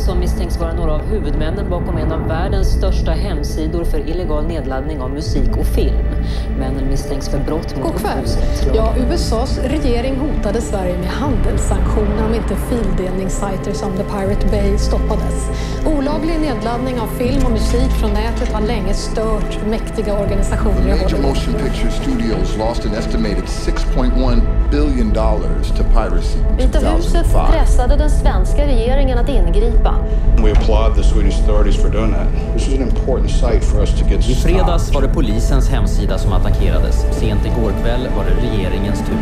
som misstänks vara några av huvudmännen bakom en av världens största hemsidor för illegal nedladdning av musik och film. Männen misstänks för brott mot upphovsrättslagen. Ja, USAs regering hotade Sverige med handelssanktioner om inte fildelningssajter som The Pirate Bay stoppades. Olaglig nedladdning av film och musik från nätet har länge stört mäktiga organisationer i Major Hollywood. motion picture studios lost an estimated $6.1 billion to piracy in Vita huset 2005. pressade den svenska regeringen att ingripa. We applaud the Swedish authorities for doing that. This was an important site for us to get I fredags var det polisens hemsida som attackerades. Sent igår kväll var det regeringens tur.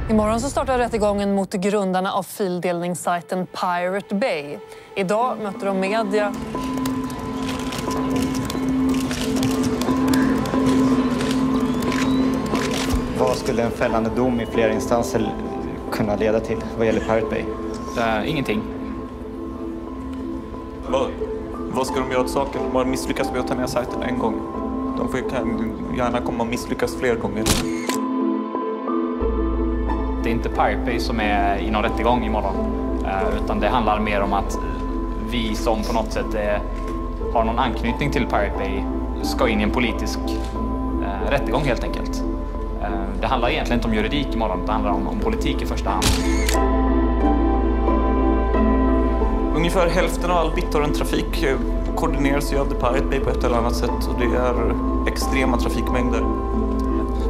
Imorgon så startar rättegången mot grundarna av fildelningssajten Pirate Bay. Idag möter de media. Vad skulle en fällande dom i flera instanser kunna leda till vad gäller Pirate Bay? Ingenting. Vad ska de göra åt saken? De har misslyckats med att ta ner sajten en gång. De får gärna komma och misslyckas fler gånger. Det är inte Pirate Bay som är i någon rättegång imorgon. Utan det handlar mer om att vi som på något sätt har någon anknytning till Pirate Bay ska in i en politisk rättegång helt enkelt. Det handlar egentligen inte om juridik imorgon, det handlar om politik i första hand. Ungefär hälften av all BitTorrent-trafik koordineras ju av The Pirate Bay på ett eller annat sätt. Och det är extrema trafikmängder.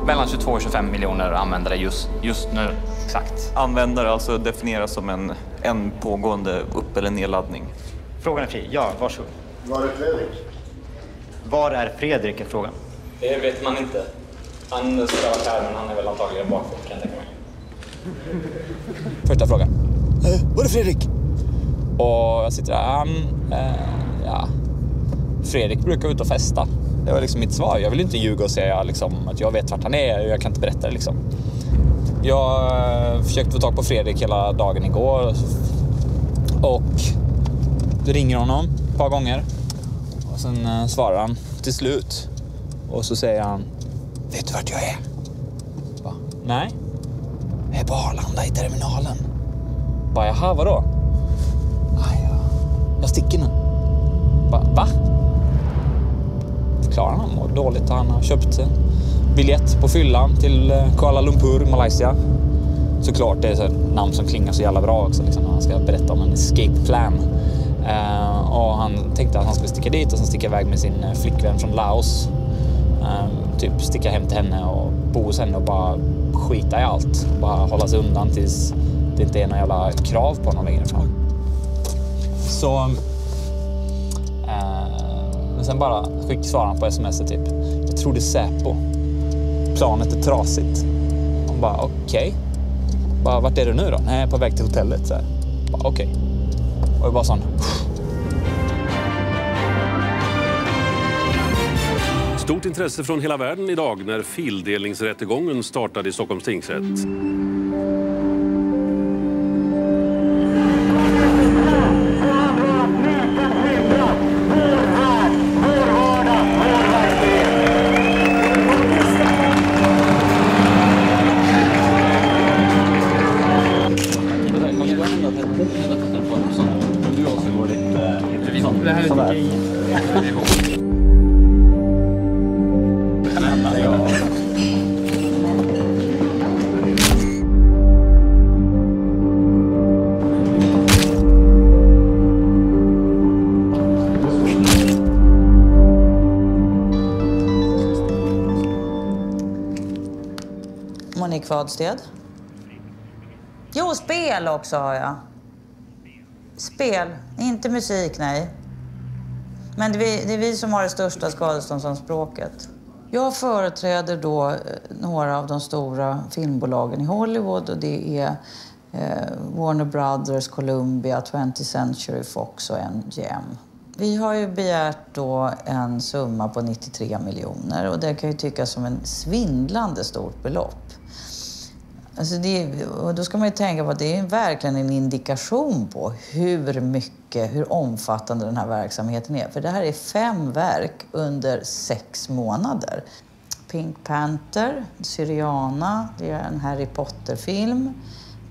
Mellan 22 och 25 miljoner användare just nu, exakt. Användare alltså definieras som en pågående upp- eller nedladdning. Frågan är fri. Ja, varsågod. Var är Fredrik? Var är Fredrik är frågan? Det vet man inte. Han ska vara här, men han är väl antagligen bakför, kan jag tänka mig. Första frågan. Var är Fredrik? Och jag sitter där. Ja. Fredrik brukar ut och festa. Det var liksom mitt svar. Jag vill inte ljuga och säga liksom, att jag vet vart han är. Jag kan inte berätta det liksom. Jag försökte få tag på Fredrik hela dagen igår. Och det ringer honom ett par gånger. Och sen svarar han till slut. Och så säger han: vet du vart jag är? Va? Nej. Jag är på Arlanda i terminalen. Bara, jaha, vadå? Jag sticker nu. Va? Förklarar han mår dåligt. Han har köpt en biljett på fyllan till Kuala Lumpur, Malaysia. Såklart, det är ett namn som klingar så jävla bra också. Liksom, han ska berätta om en escape plan. Och han tänkte att han skulle sticka dit och sen sticka iväg med sin flickvän från Laos. Typ sticka hem till henne och bo hos henne och bara skita i allt. Bara hålla sig undan tills det inte är några jävla krav på honom längre fram. Så men sen bara svarar han på sms typ: jag tror det är Säpo. Planet är trasigt. Han bara okej. Bara, vart är du nu då? Nej, jag är på väg till hotellet så här. Bara okej. Och jag bara sån. Stort intresse från hela världen idag när fildelningsrättegången startade i Stockholms tingsrätt. Monique Wadsted. Jo, spel också har jag. Spel, inte musik, nej. Men det är vi som har det största skadeståndsanspråket. Jag företräder då några av de stora filmbolagen i Hollywood och det är Warner Brothers, Columbia, 20th Century Fox och MGM. Vi har ju begärt då en summa på 93 miljoner och det kan ju tyckas som en svindlande stort belopp. Alltså och då ska man ju tänka på att det är verkligen en indikation på hur omfattande den här verksamheten är. För det här är 5 verk under 6 månader. Pink Panther, Syriana, det är en Harry Potter-film,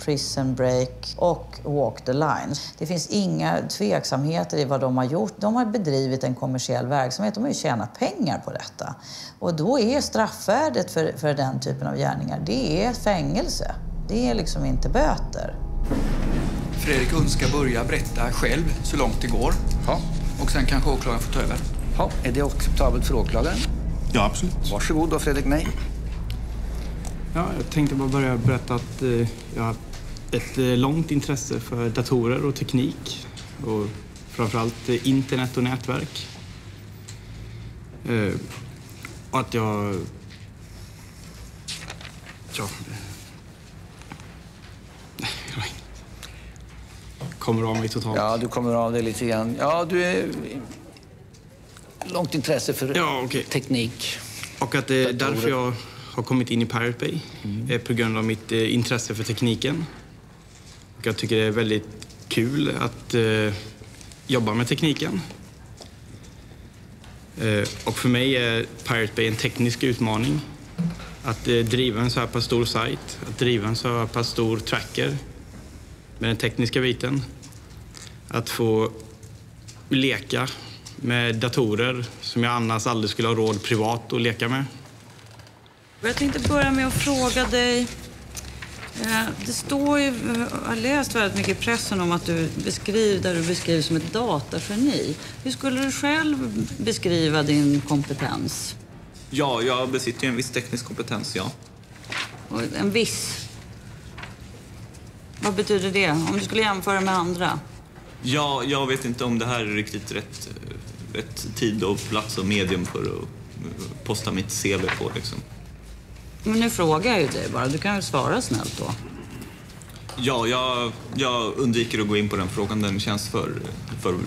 Prison Break och Walk the Line. Det finns inga tveksamheter i vad de har gjort. De har bedrivit en kommersiell verksamhet. De har ju tjänat pengar på detta. Och då är straffvärdet för den typen av gärningar, det är fängelse. Det är liksom inte böter. Fredrik Hund ska börja berätta själv så långt det går. Ja. Och sen kanske åklagaren får ta över. Ja, är det acceptabelt för åklagaren? Ja, absolut. Varsågod då, Fredrik. Nej. Ja, jag tänkte bara börja berätta att jag har ett långt intresse för datorer och teknik. Och framförallt internet och nätverk. Och att jag kommer av mig totalt. Ja, du kommer av dig lite grann. Ja, du är långt intresse för teknik. Och att det är därför jag har kommit in i Pirate Bay. På grund av mitt intresse för tekniken. Och jag tycker det är väldigt kul att jobba med tekniken. Och för mig är Pirate Bay en teknisk utmaning. Att driva en så här pass stor sajt, att driva en så här pass stor tracker med den tekniska biten. Att få leka med datorer som jag annars aldrig skulle ha råd privat att leka med. Jag tänkte börja med att fråga dig. Det står ju, jag har läst väldigt mycket i pressen om att du beskriver som ett datageni. Hur skulle du själv beskriva din kompetens? Ja, jag besitter ju en viss teknisk kompetens, ja. Och en viss? Vad betyder det? Om du skulle jämföra med andra? Ja, jag vet inte om det här är riktigt rätt tid och plats och medium för att posta mitt CV på, liksom. Men nu frågar jag ju dig bara. Du kan väl svara snällt då? Ja, jag undviker att gå in på den frågan. Den känns för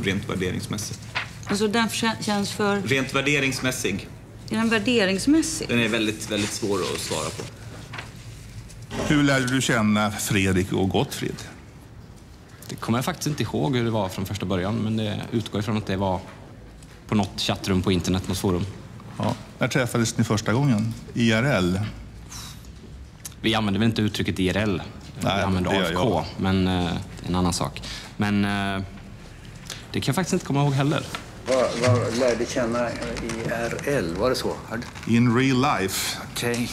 rent värderingsmässigt. Alltså den känns för... Rent värderingsmässig. Är den värderingsmässig? Den är väldigt, väldigt svår att svara på. Hur lärde du känna Fredrik och Gottfrid? Det kommer jag faktiskt inte ihåg hur det var från första början. Men det utgår ifrån att det var på något chattrum på internet, något forum. Ja. När träffades ni första gången? IRL? Vi använde väl inte uttrycket IRL. Vi använde AFK, men en annan sak. Men det kan jag faktiskt inte komma ihåg heller. Vad lärde känna IRL? Var det så? In real life. Okej.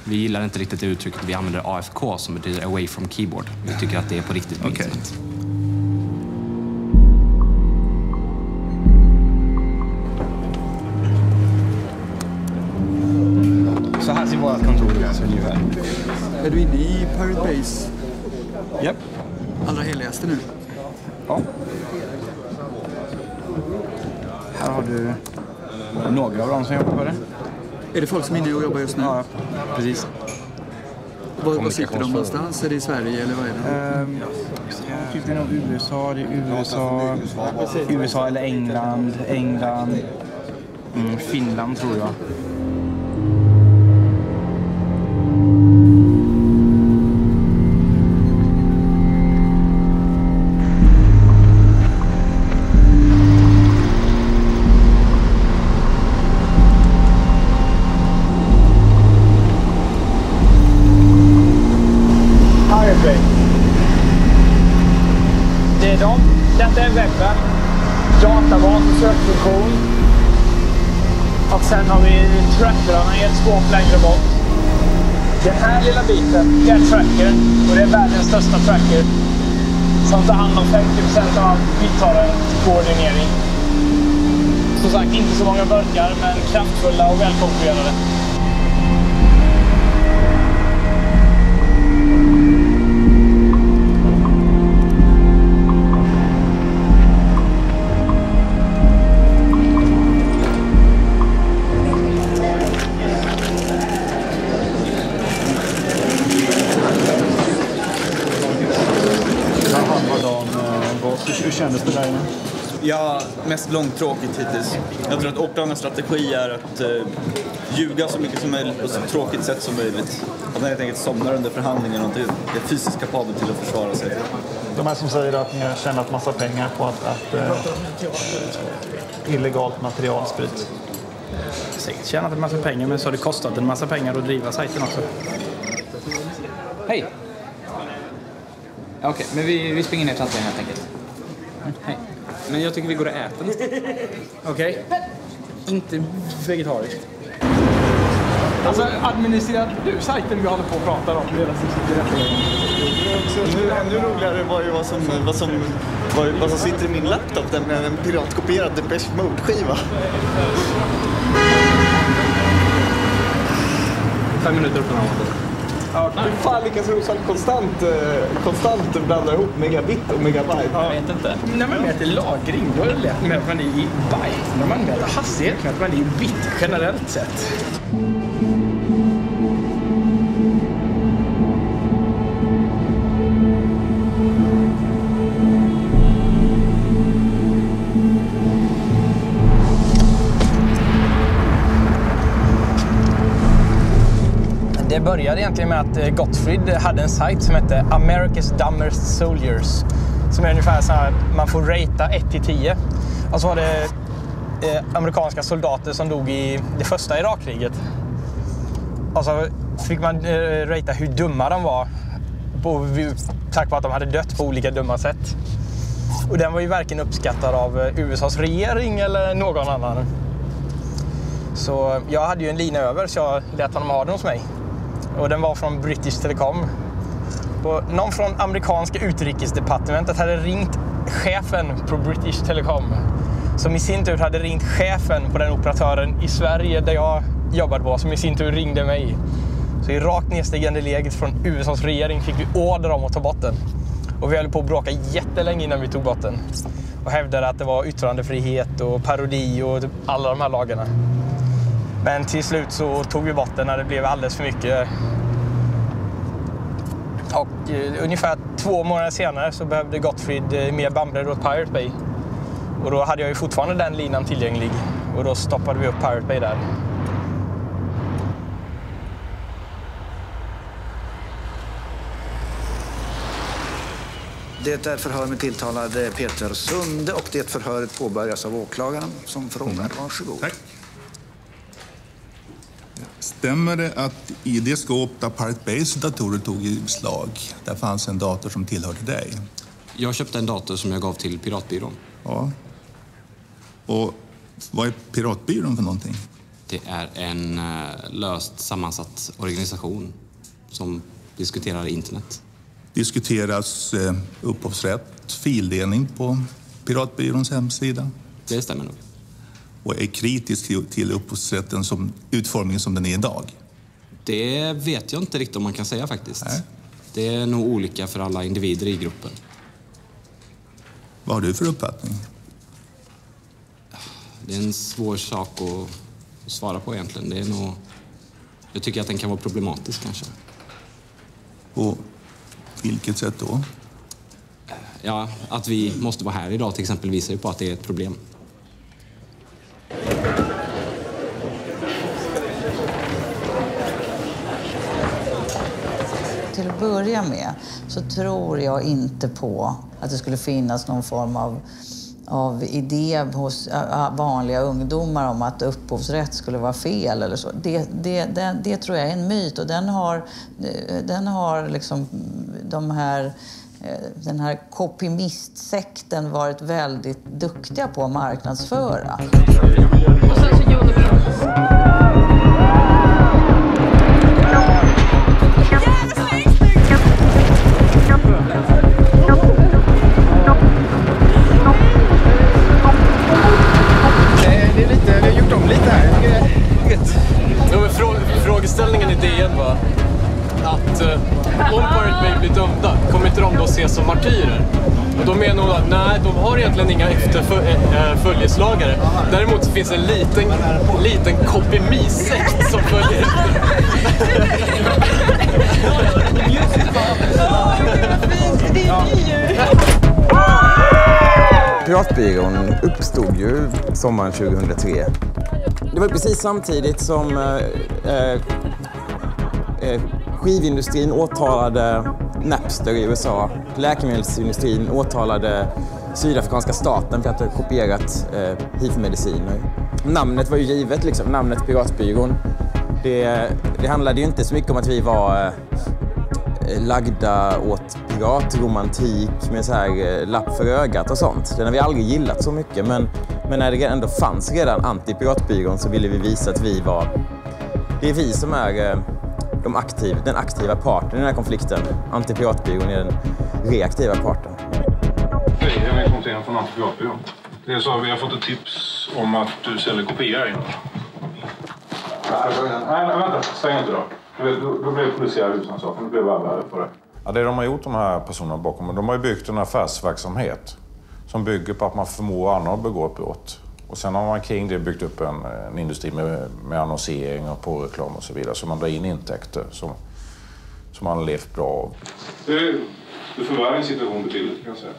Vi gillar inte riktigt det uttrycket. Vi använder AFK som betyder away from keyboard. Vi tycker att det är på riktigt på internet. Så här ser vårt kontor ut ungefär. Är du inne i Pirate Bays? Japp. Allra heligaste nu? Ja. Här har du några av dem som jobbar på det. Är det folk som är inne och jobbar just nu? Ja, precis. Var sitter de någonstans? Är det i Sverige eller vad är det? Det är nog USA, USA eller England, Finland tror jag. Detta är webben, databas och sökfunktion. Och sen har vi trackerarna i ett skåp längre bort. Den här lilla biten är tracker och det är världens största tracker som tar hand om 50% av bittorrent-koordinering. Som sagt, inte så många burkar men kraftfulla och välkonfigurerade. kändes det där inne? Ja, mest långtråkigt hittills. Jag tror att åklagarens strategi är att ljuga så mycket som möjligt på så tråkigt sätt som möjligt. Att han helt enkelt somnar under förhandlingen och inte är fysiskt kapabel till att försvara sig. De här som säger att ni har tjänat massa pengar på att illegalt material sprids. Säkert tjänat en massa pengar, men så har det kostat en massa pengar att driva sajten också. Hej! Okej, men vi springer ner till Atlan helt enkelt. Hej. Men jag tycker vi går och äter nästan. Okej. Inte vegetariskt. Alltså, administrerar du sajten vi håller på att prata om? Nu ännu roligare var ju vad som sitter i min laptop, den med en piratkopierad Depeche Mode-skiva. 5 minuter upp på den. Ja, hur fan lyckas Rosvall konstant blanda ihop megabit och megabyte? Jag vet inte. När man mäter lagring, då är det lätt med att man är i byte. När man mäter hastighet, med att man är i bit generellt sett. Det började egentligen med att Gottfried hade en sajt som hette America's Dumbest Soldiers. Som är ungefär så här, man får ratea 1-10. Och så var det amerikanska soldater som dog i det första Irakkriget. Och så fick man ratea hur dumma de var. Tack vare att de hade dött på olika dumma sätt. Och den var ju verkligen uppskattad av USAs regering eller någon annan. Så jag hade ju en lina över så jag lät honom ha den hos mig. Och den var från British Telecom. Och någon från amerikanska utrikesdepartementet hade ringt chefen på British Telecom. Som i sin tur hade ringt chefen på den operatören i Sverige där jag jobbade på. Som i sin tur ringde mig. Så i rakt nedstigande läget från USAs regering fick vi order om att ta bort den. Och vi höll på att bråka jättelänge innan vi tog bort den. Och hävdade att det var yttrandefrihet och parodi och typ alla de här lagarna. Men till slut så tog vi bort den när det blev alldeles för mycket. Och ungefär 2 månader senare så behövde Gottfried mer bandbredd åt Pirate Bay. Och då hade jag ju fortfarande den linan tillgänglig. Och då stoppade vi upp Pirate Bay där. Det är förhör med tilltalade Peter Sunde och det förhöret påbörjas av åklagaren som frågar. Varsågod. Tack. Stämmer det att i det skåp där Pirate Bays datorer tog i beslag, där fanns en dator som tillhörde dig? Jag köpte en dator som jag gav till Piratbyrån. Ja. Och vad är Piratbyrån för någonting? Det är en löst sammansatt organisation som diskuterar internet. Diskuteras upphovsrätt, fildelning på Piratbyråns hemsida? Det stämmer nog. Och är kritisk till upphovsrätten som utformningen som den är idag? Det vet jag inte riktigt om man kan säga faktiskt. Nej. Det är nog olika för alla individer i gruppen. Vad har du för uppfattning? Det är en svår sak att svara på egentligen. Det är nog... Jag tycker att den kan vara problematisk kanske. På vilket sätt då? Ja, att vi måste vara här idag till exempel visar ju på att det är ett problem. Till att börja med så tror jag inte på att det skulle finnas någon form av idé hos vanliga ungdomar om att upphovsrätt skulle vara fel eller så. Det tror jag är en myt och den har liksom den här kopimistsekten varit väldigt duktiga på att marknadsföra. Och sen så gjorde vi vi har gjort om lite här. Frågeställningen i DN var att om Pirate Bay blir dömda kommer inte de då ses som martyrer. Och då menar hon att nej, de har egentligen inga följeslagare. Däremot så finns en liten kopimissekt som följer efter. Piratbyrån uppstod ju sommaren 2003. Det var precis samtidigt som skivindustrin åtalade Napster i USA. Läkemedelsindustrin åtalade sydafrikanska staten för att ha kopierat HIV-mediciner. Namnet var ju givet, liksom, namnet Piratbyrån. Det handlade ju inte så mycket om att vi var lagda åt piratromantik med så här lapp för ögat och sånt. Den har vi aldrig gillat så mycket, men när det ändå fanns redan anti-piratbyrån så ville vi visa att det är vi som är den aktiva parten i den här konflikten. Anti-piratbyrån är den reaktiva parten. Hej, jag är Fontaine från Anti-piratbyrån. Det är så att vi har fått ett tips om att du säljer kopiering. Nej, vänta. Stäng inte då. Då blev det polisiär husrannsakan. Nu blev alla på det. Ja, det de har gjort, de här personerna bakom, de har ju byggt en affärsverksamhet som bygger på att man förmår andra att begå ett brott. Och sen har man kring det byggt upp en industri med annonsering och påreklam och så vidare. Så man drar in intäkter som man har levt bra av. Du förvärrar en situation betydligt, kan jag säga.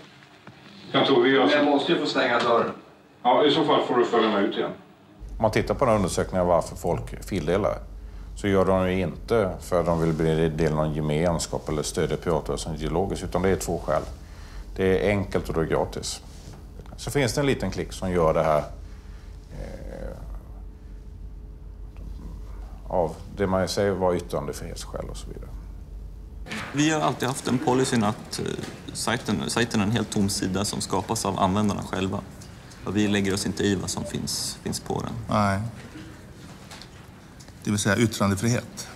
Jag måste ju få stänga dörren. Ja, i så fall får du följa med ut igen. Om man tittar på den undersökningen varför folk fildelar så gör de ju inte för att de vill bli del av någon gemenskap eller stödja piratrörelsen ideologiskt, utan det är två skäl. Det är enkelt och det är gratis. Så finns det en liten klick som gör det här av det man säger var yttrandefrihetsskäl och så vidare. Vi har alltid haft en policyn att sajten är en helt tom sida som skapas av användarna själva. Och vi lägger oss inte i vad som finns på den. Nej. Det vill säga yttrandefrihet?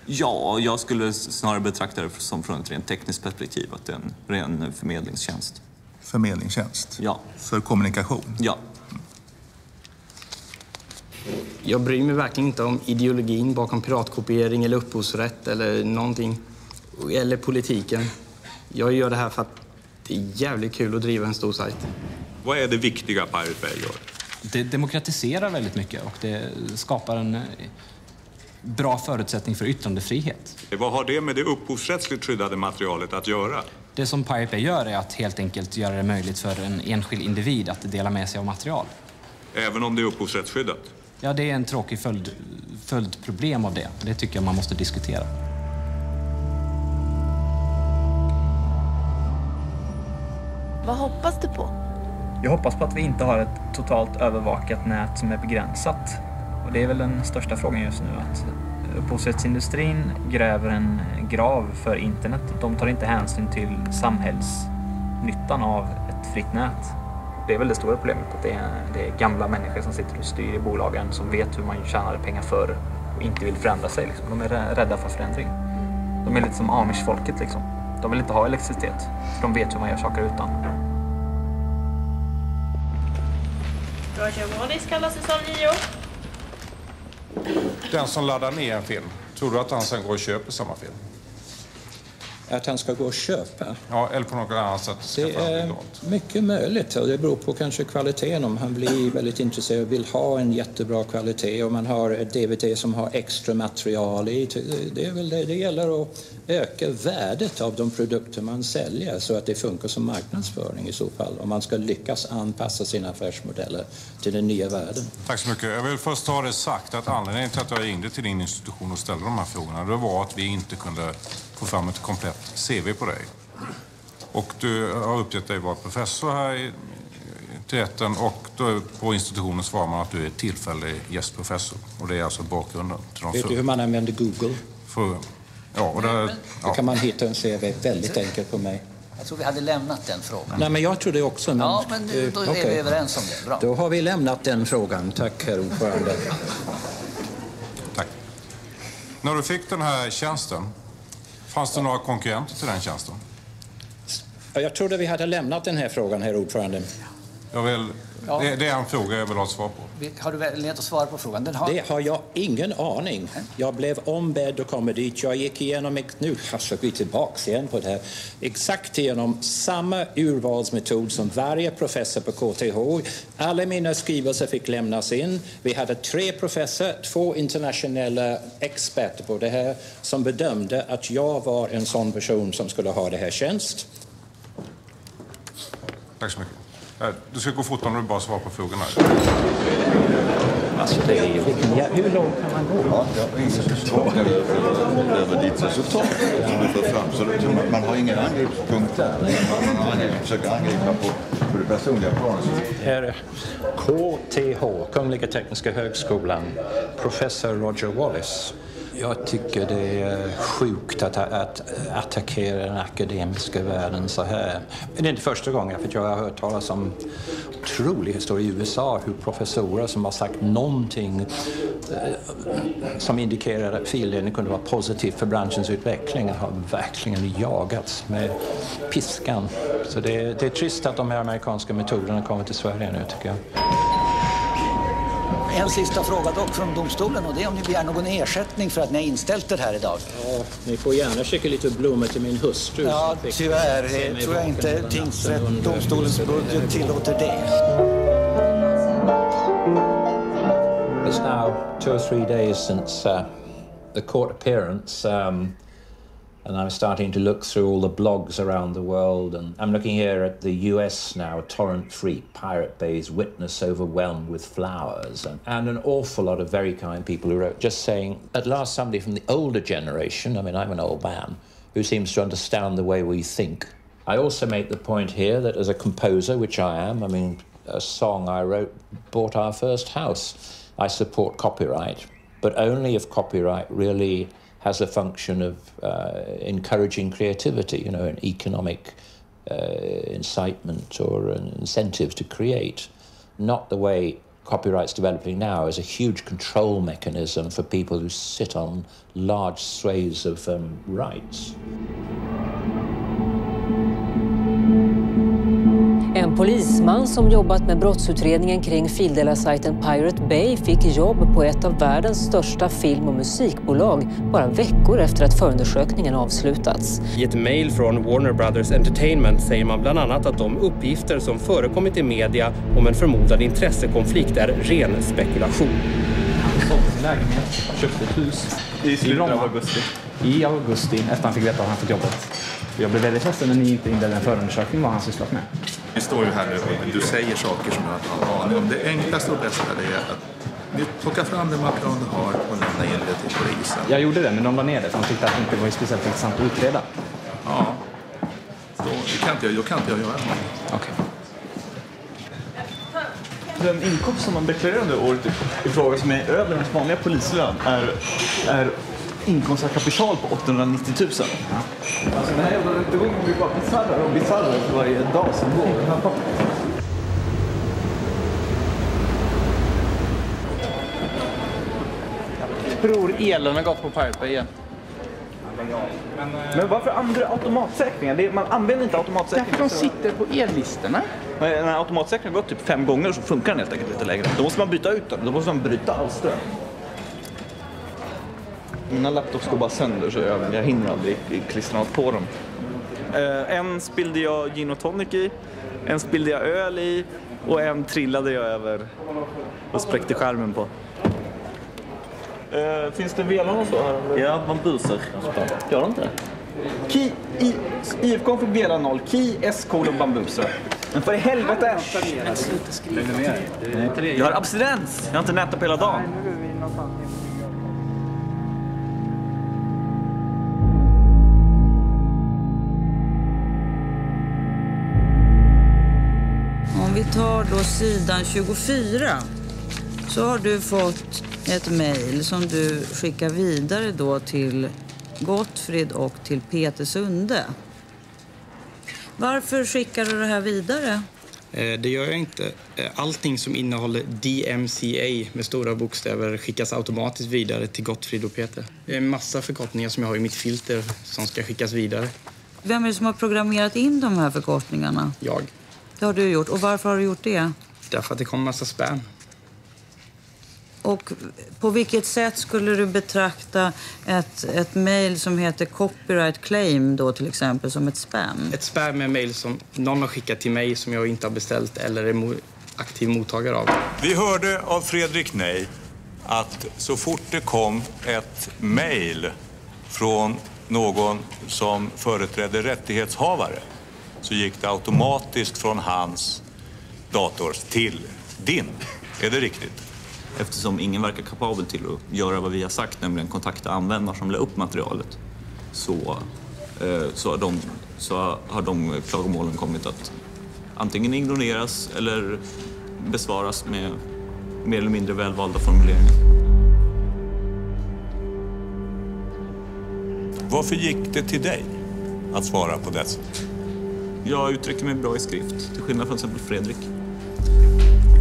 Ja, jag skulle snarare betrakta det som från ett rent tekniskt perspektiv, att det är en ren förmedlingstjänst. Förmedlingstjänst? Ja. För kommunikation? Ja. Jag bryr mig verkligen inte om ideologin bakom piratkopiering eller upphovsrätt eller någonting. Eller politiken. Jag gör det här för att det är jävligt kul att driva en stor sajt. Vad är det viktiga Pirate Bay gör? Det demokratiserar väldigt mycket och det skapar en bra förutsättning för yttrandefrihet. Vad har det med det upphovsrättsligt skyddade materialet att göra? Det som Pirate Bay gör är att helt enkelt göra det möjligt för en enskild individ att dela med sig av material. Även om det är upphovsrättsskyddat? Ja, det är en tråkig följdproblem av det. Det tycker jag man måste diskutera. Vad hoppas du på? Jag hoppas på att vi inte har ett totalt övervakat nät som är begränsat. Och det är väl den största frågan just nu, att upphovsrättsindustrin gräver en grav för internet. De tar inte hänsyn till samhällsnyttan av ett fritt nät. Det är väl det stora problemet, att det är gamla människor som sitter och styr i bolagen som vet hur man tjänar pengar förr och inte vill förändra sig. Liksom. De är rädda för förändring. De är lite som Amish-folket. Liksom. De vill inte ha elektricitet, för de vet hur man gör saker utan. Roger Waters kallar säsong 9. Den som laddar ner en film, tror du att han sen går och köper samma film? Att han ska gå och köpa? Ja, eller på något annat sätt. Det är mycket möjligt. Det beror på kanske kvaliteten. Om han blir väldigt intresserad och vill ha en jättebra kvalitet. Om man har ett DVD som har extra material i. Det är väl det. Det gäller att öka värdet av de produkter man säljer så att det funkar som marknadsföring i så fall. Om man ska lyckas anpassa sina affärsmodeller till den nya världen. Tack så mycket. Jag vill först ha det sagt att anledningen till att jag ringde till din institution och ställde de här frågorna, det var att vi inte kunde få fram ett komplett CV på dig. Och du har uppgett dig vara professor här till rätten, och då på institutionen svarar man att du är tillfällig gästprofessor. Och det är alltså bakgrunden till de. Vet du hur man använder Google? Då kan man hitta en CV väldigt enkelt på mig. Jag tror vi hade lämnat den frågan. Nej, men jag tror det också. Men, ja, men då är vi överens om det. Bra. Då har vi lämnat den frågan. Tack, herr ordförande. Tack. När du fick den här tjänsten, fanns det några konkurrenter till den tjänsten? Jag trodde vi hade lämnat den här frågan, herr ordförande. Det är en fråga jag vill ha svar på. Har du möjlighet att svara på frågan? Det har jag ingen aning. Jag blev ombedd att komma dit. Jag gick igenom, nu ska vi tillbaka igen på det här, exakt igenom samma urvalsmetod som varje professor på KTH. Alla mina skrivelser fick lämnas in. Vi hade 3 professorer, 2 internationella experter på det här som bedömde att jag var en sån person som skulle ha det här tjänst. Tack så mycket. Du ska gå fort om du bara svarar på frågorna. Alltså det är ju hur långt kan man gå? Ja, jag har ingen resultat över ditt resultat som du får fram. Så man har ingen angreppspunkt där. Man försöker angripa på det personliga planet. Här KTH, Kungliga Tekniska Högskolan, professor Roger Wallace. Jag tycker det är sjukt att attackera den akademiska världen så här. Det är inte första gången, för jag har hört talas om otrolig historia i USA, hur professorer som har sagt någonting som indikerar att fildelning kunde vara positivt för branschens utveckling har verkligen jagats med piskan. Så det är trist att de här amerikanska metoderna kommer till Sverige nu, tycker jag. En sista fråga dock från domstolen, och det är om ni begär någon ersättning för att ni har inställt det här idag. Ja, ni får gärna skicka lite blommor till min hustru. Ja, tyvärr tror jag inte domstolens budget tillåter det. It's now 2 or 3 days since the court appearance, and I'm starting to look through all the blogs around the world, and I'm looking here at the US now, Torrent Free, Pirate Bay's witness overwhelmed with flowers, and an awful lot of very kind people who wrote just saying, at last somebody from the older generation, I mean I'm an old man, who seems to understand the way we think. I also make the point here that as a composer, which I am, I mean a song I wrote bought our first house. I support copyright, but only if copyright really has a function of encouraging creativity, you know, an economic incitement or an incentive to create. Not the way copyright's developing now as a huge control mechanism for people who sit on large swathes of rights. En polisman som jobbat med brottsutredningen kring fildelar-sajten Pirate Bay fick jobb på ett av världens största film- och musikbolag bara veckor efter att förundersökningen avslutats. I ett mejl från Warner Brothers Entertainment säger man bland annat att de uppgifter som förekommit i media om en förmodad intressekonflikt är ren spekulation. Han sålde sin lägenhet, köpte ett hus i slutet av augusti. I augusti, efter han fick veta att han fått jobbet. Jag blev väldigt ledsen när ni inte inledde en förundersökning vad han sysslat med. Vi står ju här nu och du säger saker som jag inte har aning om. Det enklaste och bästa är att ni plockar fram det material du har och lämnar in det till polisen. Jag gjorde det, men de la ner det för de tyckte att det inte var speciellt intressant att utreda. Ja, då kan inte jag göra det. Okej. Den inkomst som man deklarerar under året i fråga som är över den vanliga polislön är inkomst av kapital på 890 000. Ja. Alltså den här jävla rättegången blir bara bisarrare för varje dag som går. Tror elen har gått på Pirate Bay igen. Men varför andra automatsäkringar? Man använder inte automatsäkringar. Därför de sitter på ellistorna. När automatsäkringen har gått typ 5 gånger så funkar den helt enkelt lite längre. Då måste man byta ut den. Då måste man bryta all ström. Mina laptops går bara sönder så jag hinner aldrig klistra på dem. En spillde jag gin och tonic i, en spillde jag öl i och en trillade jag över och spräckte skärmen på. Finns det velan och så här? Ja, bambuser. Gör de inte det? IFK fick vela 0, Ki, SK och bambuser. Men för i helvete! Jag har abstinens! Jag har inte nätat på hela dagen. Om vi tar då sidan 24 så har du fått ett mejl som du skickar vidare då till Gottfrid och till Peter Sunde. Varför skickar du det här vidare? Det gör jag inte. Allting som innehåller DMCA med stora bokstäver skickas automatiskt vidare till Gottfrid och Peter. Det är en massa förkortningar som jag har i mitt filter som ska skickas vidare. Vem är det som har programmerat in de här förkortningarna? Jag. Det har du gjort. Och varför har du gjort det? Därför att det kommer massa spam. Och på vilket sätt skulle du betrakta ett mejl som heter copyright claim då till exempel som ett spam? Ett spam är mejl som någon har skickat till mig som jag inte har beställt eller är aktiv mottagare av. Vi hörde av Fredrik Ney att så fort det kom ett mejl från någon som företrädde rättighetshavare så gick det automatiskt från hans dator till din. Är det riktigt? Eftersom ingen verkar kapabel till att göra vad vi har sagt, nämligen kontakta användare som la upp materialet, så har de klagomålen kommit att antingen ignoreras eller besvaras med mer eller mindre välvalda formuleringar. Varför gick det till dig att svara på dessa? Jag uttrycker mig bra i skrift, till skillnad från exempel Fredrik.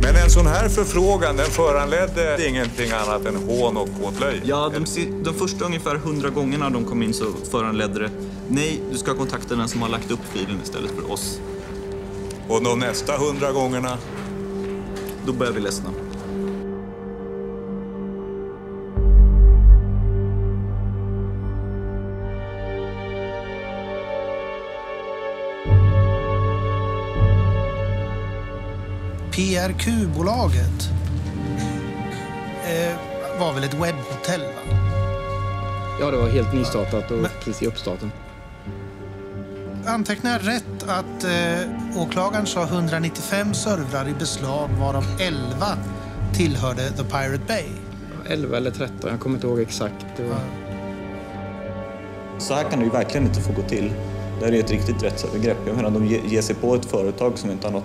Men en sån här förfrågan, den föranledde ingenting annat än hån och åtlöj? Ja, de första ungefär 100 gångerna de kom in så föranledde det: nej, du ska kontakta den som har lagt upp filen istället för oss. Och de nästa 100 gångerna? Då börjar vi ledsna. PRQ-bolaget var väl ett webbhotell, va? Ja, det var helt nystartat och precis i uppstarten. Antecknar jag rätt att åklagaren sa 195 servrar i beslag, varav 11 tillhörde The Pirate Bay? 11 eller 13, jag kommer inte ihåg exakt. Det var... Så här kan det ju verkligen inte få gå till. Det här är ett riktigt rättsövergrepp. Jag menar, de ger sig på ett företag som inte har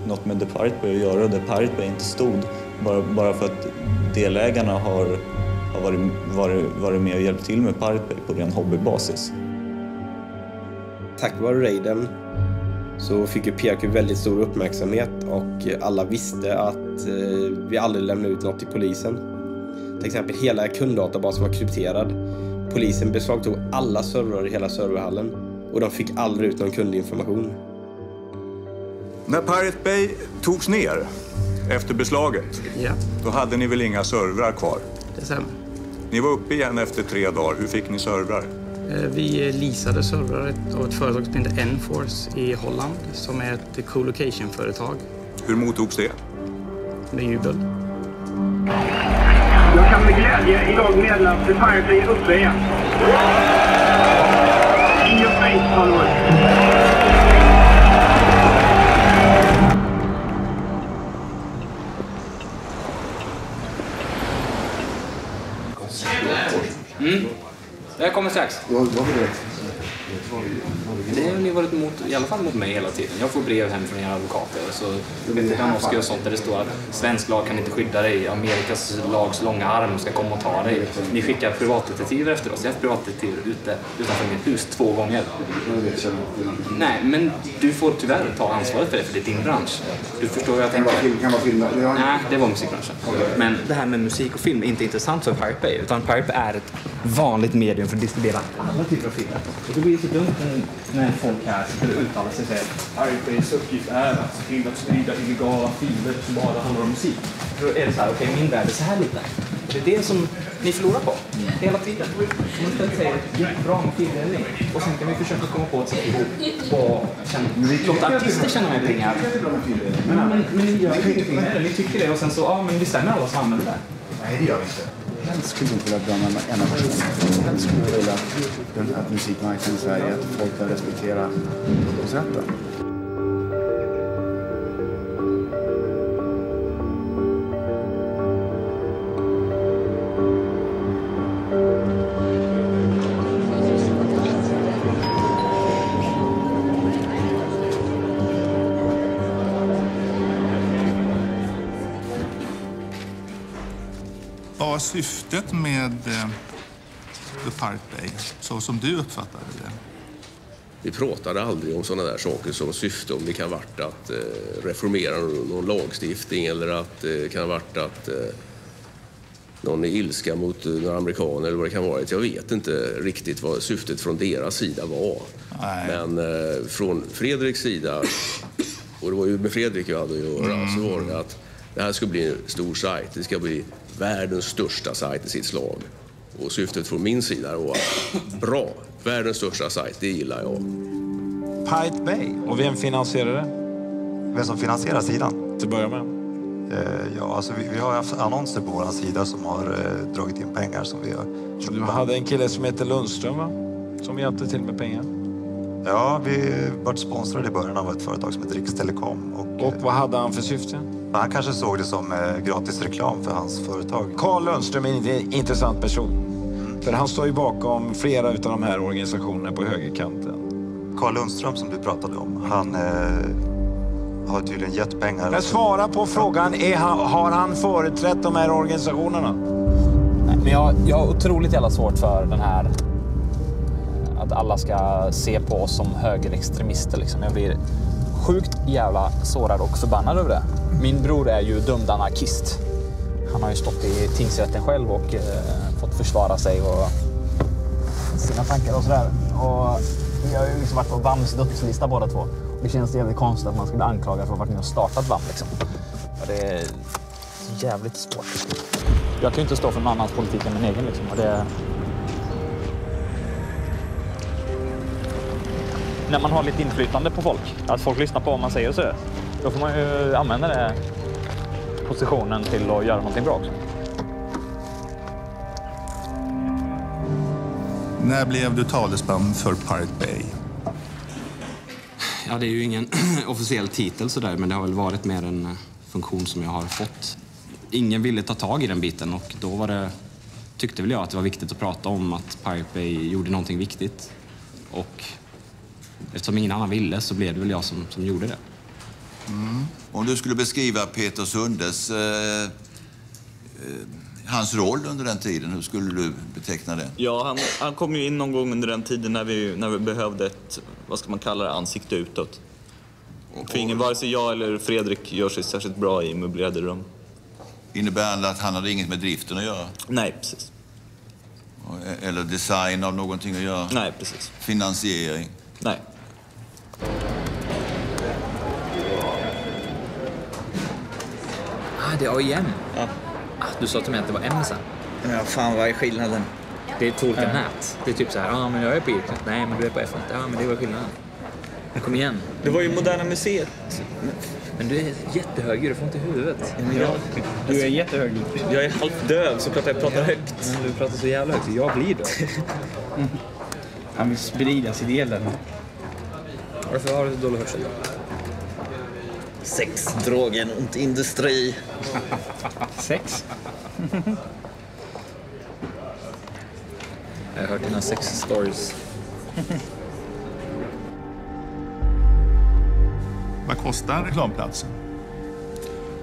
något med The Pirate Bay att göra. The Pirate Bay inte stod bara för att delägarna har varit med och hjälpt till med Pirate Bay på ren hobbybasis. Tack vare raiden så fick ju PRQ väldigt stor uppmärksamhet och alla visste att vi aldrig lämnade ut något till polisen. Till exempel hela kunddatabasen var krypterad. Polisen beslagtog alla servrar i hela serverhallen och de fick aldrig ut någon kundinformation. När Pirate Bay togs ner efter beslaget, då hade ni väl inga servrar kvar? Det stämmer. Ni var uppe igen efter 3 dagar. Hur fick ni servrar? Vi leasade servrar av ett företag som heter Enforce i Holland, som är ett co-location-företag. Hur mottogs det? Med jubel. Jag kan med glädje idag meddela att The Pirate Bay är uppe igen. In your face, followers. Jag kommer strax. Vad var det? Det har ni varit emot, i alla fall mot mig hela tiden. Jag får brev hem från era advokater. Så och sånt där det står att svensk lag kan inte skydda dig. Amerikas lags långa arm ska komma och ta dig. Ni skickar privatdetektiver efter oss. Jag har haft privatdetektiver utanför mitt hus 2 gånger. Nej, men du får tyvärr ta ansvaret för det, för det är din bransch. Du förstår hur jag tänker. Kan vara film? Nej, det var musikbranschen. Men det här med musik och film är inte intressant för Pirate Bay. Utan Pirate Bay är ett vanligt medium för att distribuera alla typer av filmer. Och det blir så dumt när folk här skulle uttala sig och säga att Pirate Bays uppgift är att se till att sprida illegala filer som bara handlar om musik. Då är det så här, okej, min värld är så här lite. Det är det som ni förlorar på hela tiden. Man ska säga att det är bra med fildelning och sen kan vi försöka komma på ett sätt ihop och låta artister känna med pengar. Men ni gör inte, ni tycker det och sen så, men vi stämmer alla som använder det. Nej, det gör vi inte. Helst skulle inte vilja döma en av personerna. Helst skulle vilja att musikmarknaden i Sverige, att folk bör respektera upphovsrätten. Vad var syftet med The Pirate Bay, så som du uppfattade det? Vi pratade aldrig om sådana där saker som syfte, om det kan ha varit att reformera någon lagstiftning eller att det kan ha varit att någon är ilska mot några amerikaner eller vad det kan vara. Jag vet inte riktigt vad syftet från deras sida var. Nej. Men från Fredriks sida, och det var ju med Fredrik jag hade att göra, så var det att det här ska bli en stor sajt. Det ska bli världens största sajt i sitt slag. Och syftet från min sida var bra. Världens största sajt, det gillar jag. Pirate Bay. Och vem finansierar det? Vem som finansierar sidan? Till börja med. Ja, alltså vi har haft annonser på vår sida som har dragit in pengar som vi har köpt. Du hade en kille som heter Lundström, va? Som hjälpte till med pengar. Ja, vi varit sponsrade i början av ett företag som heter Rikstelekom. Och vad hade han för syfte? Han kanske såg det som gratis reklam för hans företag. Carl Lundström är en intressant person. För han står ju bakom flera av de här organisationerna på högerkanten. Carl Lundström som du pratade om, han har tydligen gett pengar. Men svara på frågan, har han företrätt de här organisationerna? Nej, men jag har otroligt jävla svårt för den här att alla ska se på oss som högerextremister. Liksom. Jag blir sjukt jävla sårad och förbannad över det. Min bror är ju dömd anarkist. Han har ju stått i tingsrätten själv och fått försvara sig och sina tankar och sådär. Och vi har ju liksom varit på VAMs dödslista båda två. Det känns jävligt konstigt att man skulle anklaga för att ha varit med och startat VAM liksom. Och det är jävligt svårt. Jag kan ju inte stå för någon annans politik än min egen liksom. Och det... När man har lite inflytande på folk, att folk lyssnar på vad man säger och så, då får man ju använda den positionen till att göra någonting bra också. När blev du talesman för Pirate Bay? Ja, det är ju ingen officiell titel sådär, men det har väl varit mer en funktion som jag har fått. Ingen ville ta tag i den biten och då tyckte väl jag att det var viktigt att prata om att Pirate Bay gjorde någonting viktigt. Och eftersom ingen annan ville så blev det väl jag som gjorde det. Om du skulle beskriva Peter Sundes, hans roll under den tiden, hur skulle du beteckna det? Ja, han kom ju in någon gång under den tiden när vi behövde ett, vad ska man kalla det, ansikte utåt. För ingen, vare sig jag eller Fredrik gör sig särskilt bra i möblerade rum. Innebär det att han hade inget med driften att göra? Nej, precis. Eller design av någonting att göra? Nej, precis. Finansiering? Nej. Det är AIM. Ja. Du sa till mig att det var M sen. Ja, fan, vad är skillnaden? Det är två olika nät. Det är typ så här, ja men jag är på Irknet. Nej, men du är på F1. Ja, men det var skillnaden. Men kom igen. Det var ju Moderna Museet. Men du är jättehög, du får inte i huvudet. Du är jättehög. Jag är halvt döv, så jag pratar högt. Men du pratar så jävla högt, jag blir döv. Han vill sprida sin del. Varför har du så dålig hörsel? Sex, drogen och industri. Sex? Jag har hört dina sex stories. Vad kostar reklamplatsen?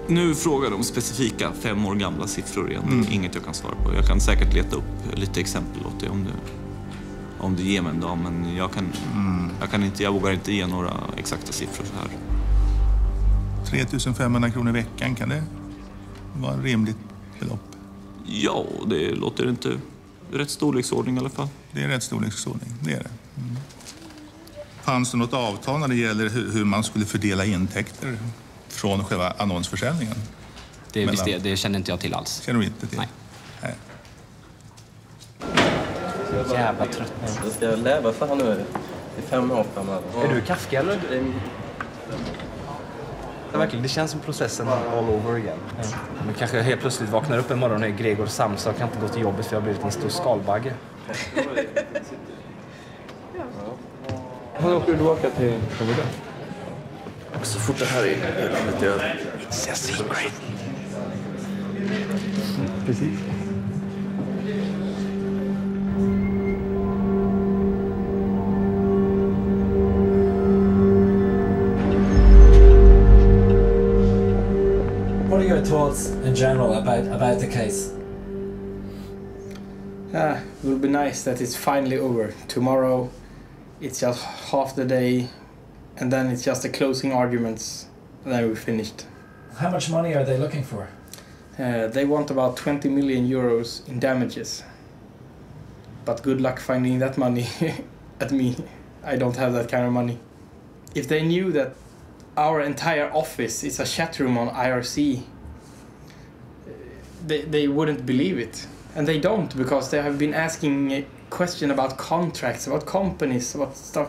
Nu frågar de specifika 5 år gamla siffror igen. Inget jag kan svara på. Jag kan säkert leta upp lite exempel åt det om du ger mig en dag. Men jag vågar inte ge några exakta siffror så här. 3 500 kronor i veckan, kan det vara ett rimligt belopp? Ja, det låter inte rätt storleksordning i alla fall. Det är rätt storleksordning, det är det. Fanns det något avtal när det gäller hur man skulle fördela intäkter från själva annonsförsäljningen? Det känner inte jag till alls. Känner du inte till? Nej. Jävla trött. Jag ska leva för han nu. Det är 5 år framöver. Är du Kafka eller? Ja, verkligen. Det känns som processen all over again. Men kanske helt plötsligt vaknar upp en morgon och är Gregor Samsa och kan inte gå till jobbet för jag har blivit en stor skalbagge. Vad åker du åka till Florida? Så fort det här är landet är över. Secret. Precis. What are your thoughts in general about the case? It will be nice that it's finally over. Tomorrow it's just half the day and then it's just the closing arguments and then we're finished. How much money are they looking for? They want about 20 million euros in damages. But good luck finding that money at me. I don't have that kind of money. If they knew that our entire office is a chat room on IRC, they wouldn't believe it. And they don't, because they have been asking a question about contracts, about companies, about stuff.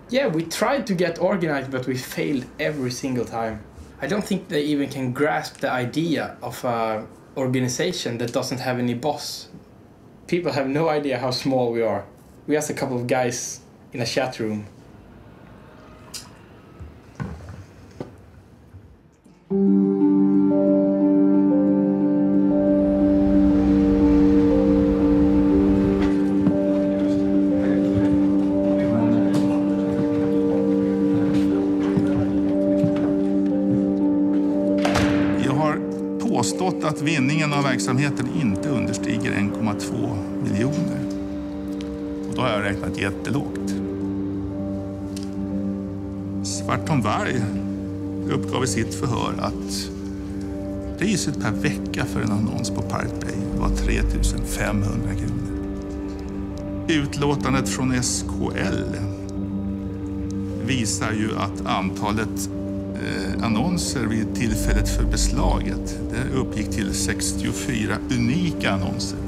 Yeah, we tried to get organized, but we failed every single time. I don't think they even can grasp the idea of an organization that doesn't have any boss. People have no idea how small we are. We're just a couple of guys in a chat room samt att vinningen av verksamheten inte understiger 1,2 miljoner. Och då har jag räknat jättelågt. Svartholm Varg uppgav i sitt förhör att priset per vecka för en annons på Pirate Bay var 3 500 kronor. Utlåtandet från SKL visar ju att antalet annonser vid tillfället för beslaget det uppgick till 64 unika annonser.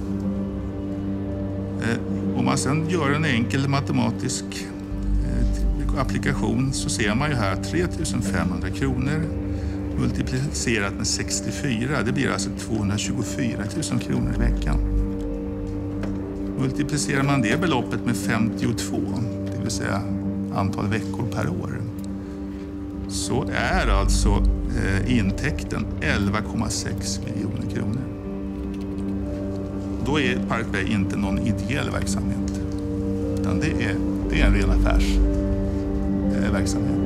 Om man sedan gör en enkel matematisk applikation så ser man ju här 3 500 kronor multiplicerat med 64. Det blir alltså 224 000 kronor i veckan. Multiplicerar man det beloppet med 52, det vill säga antal veckor per år, så är alltså intäkten 11,6 miljoner kronor. Då är Pirate Bay inte någon ideell verksamhet, utan det är en ren affärsverksamhet.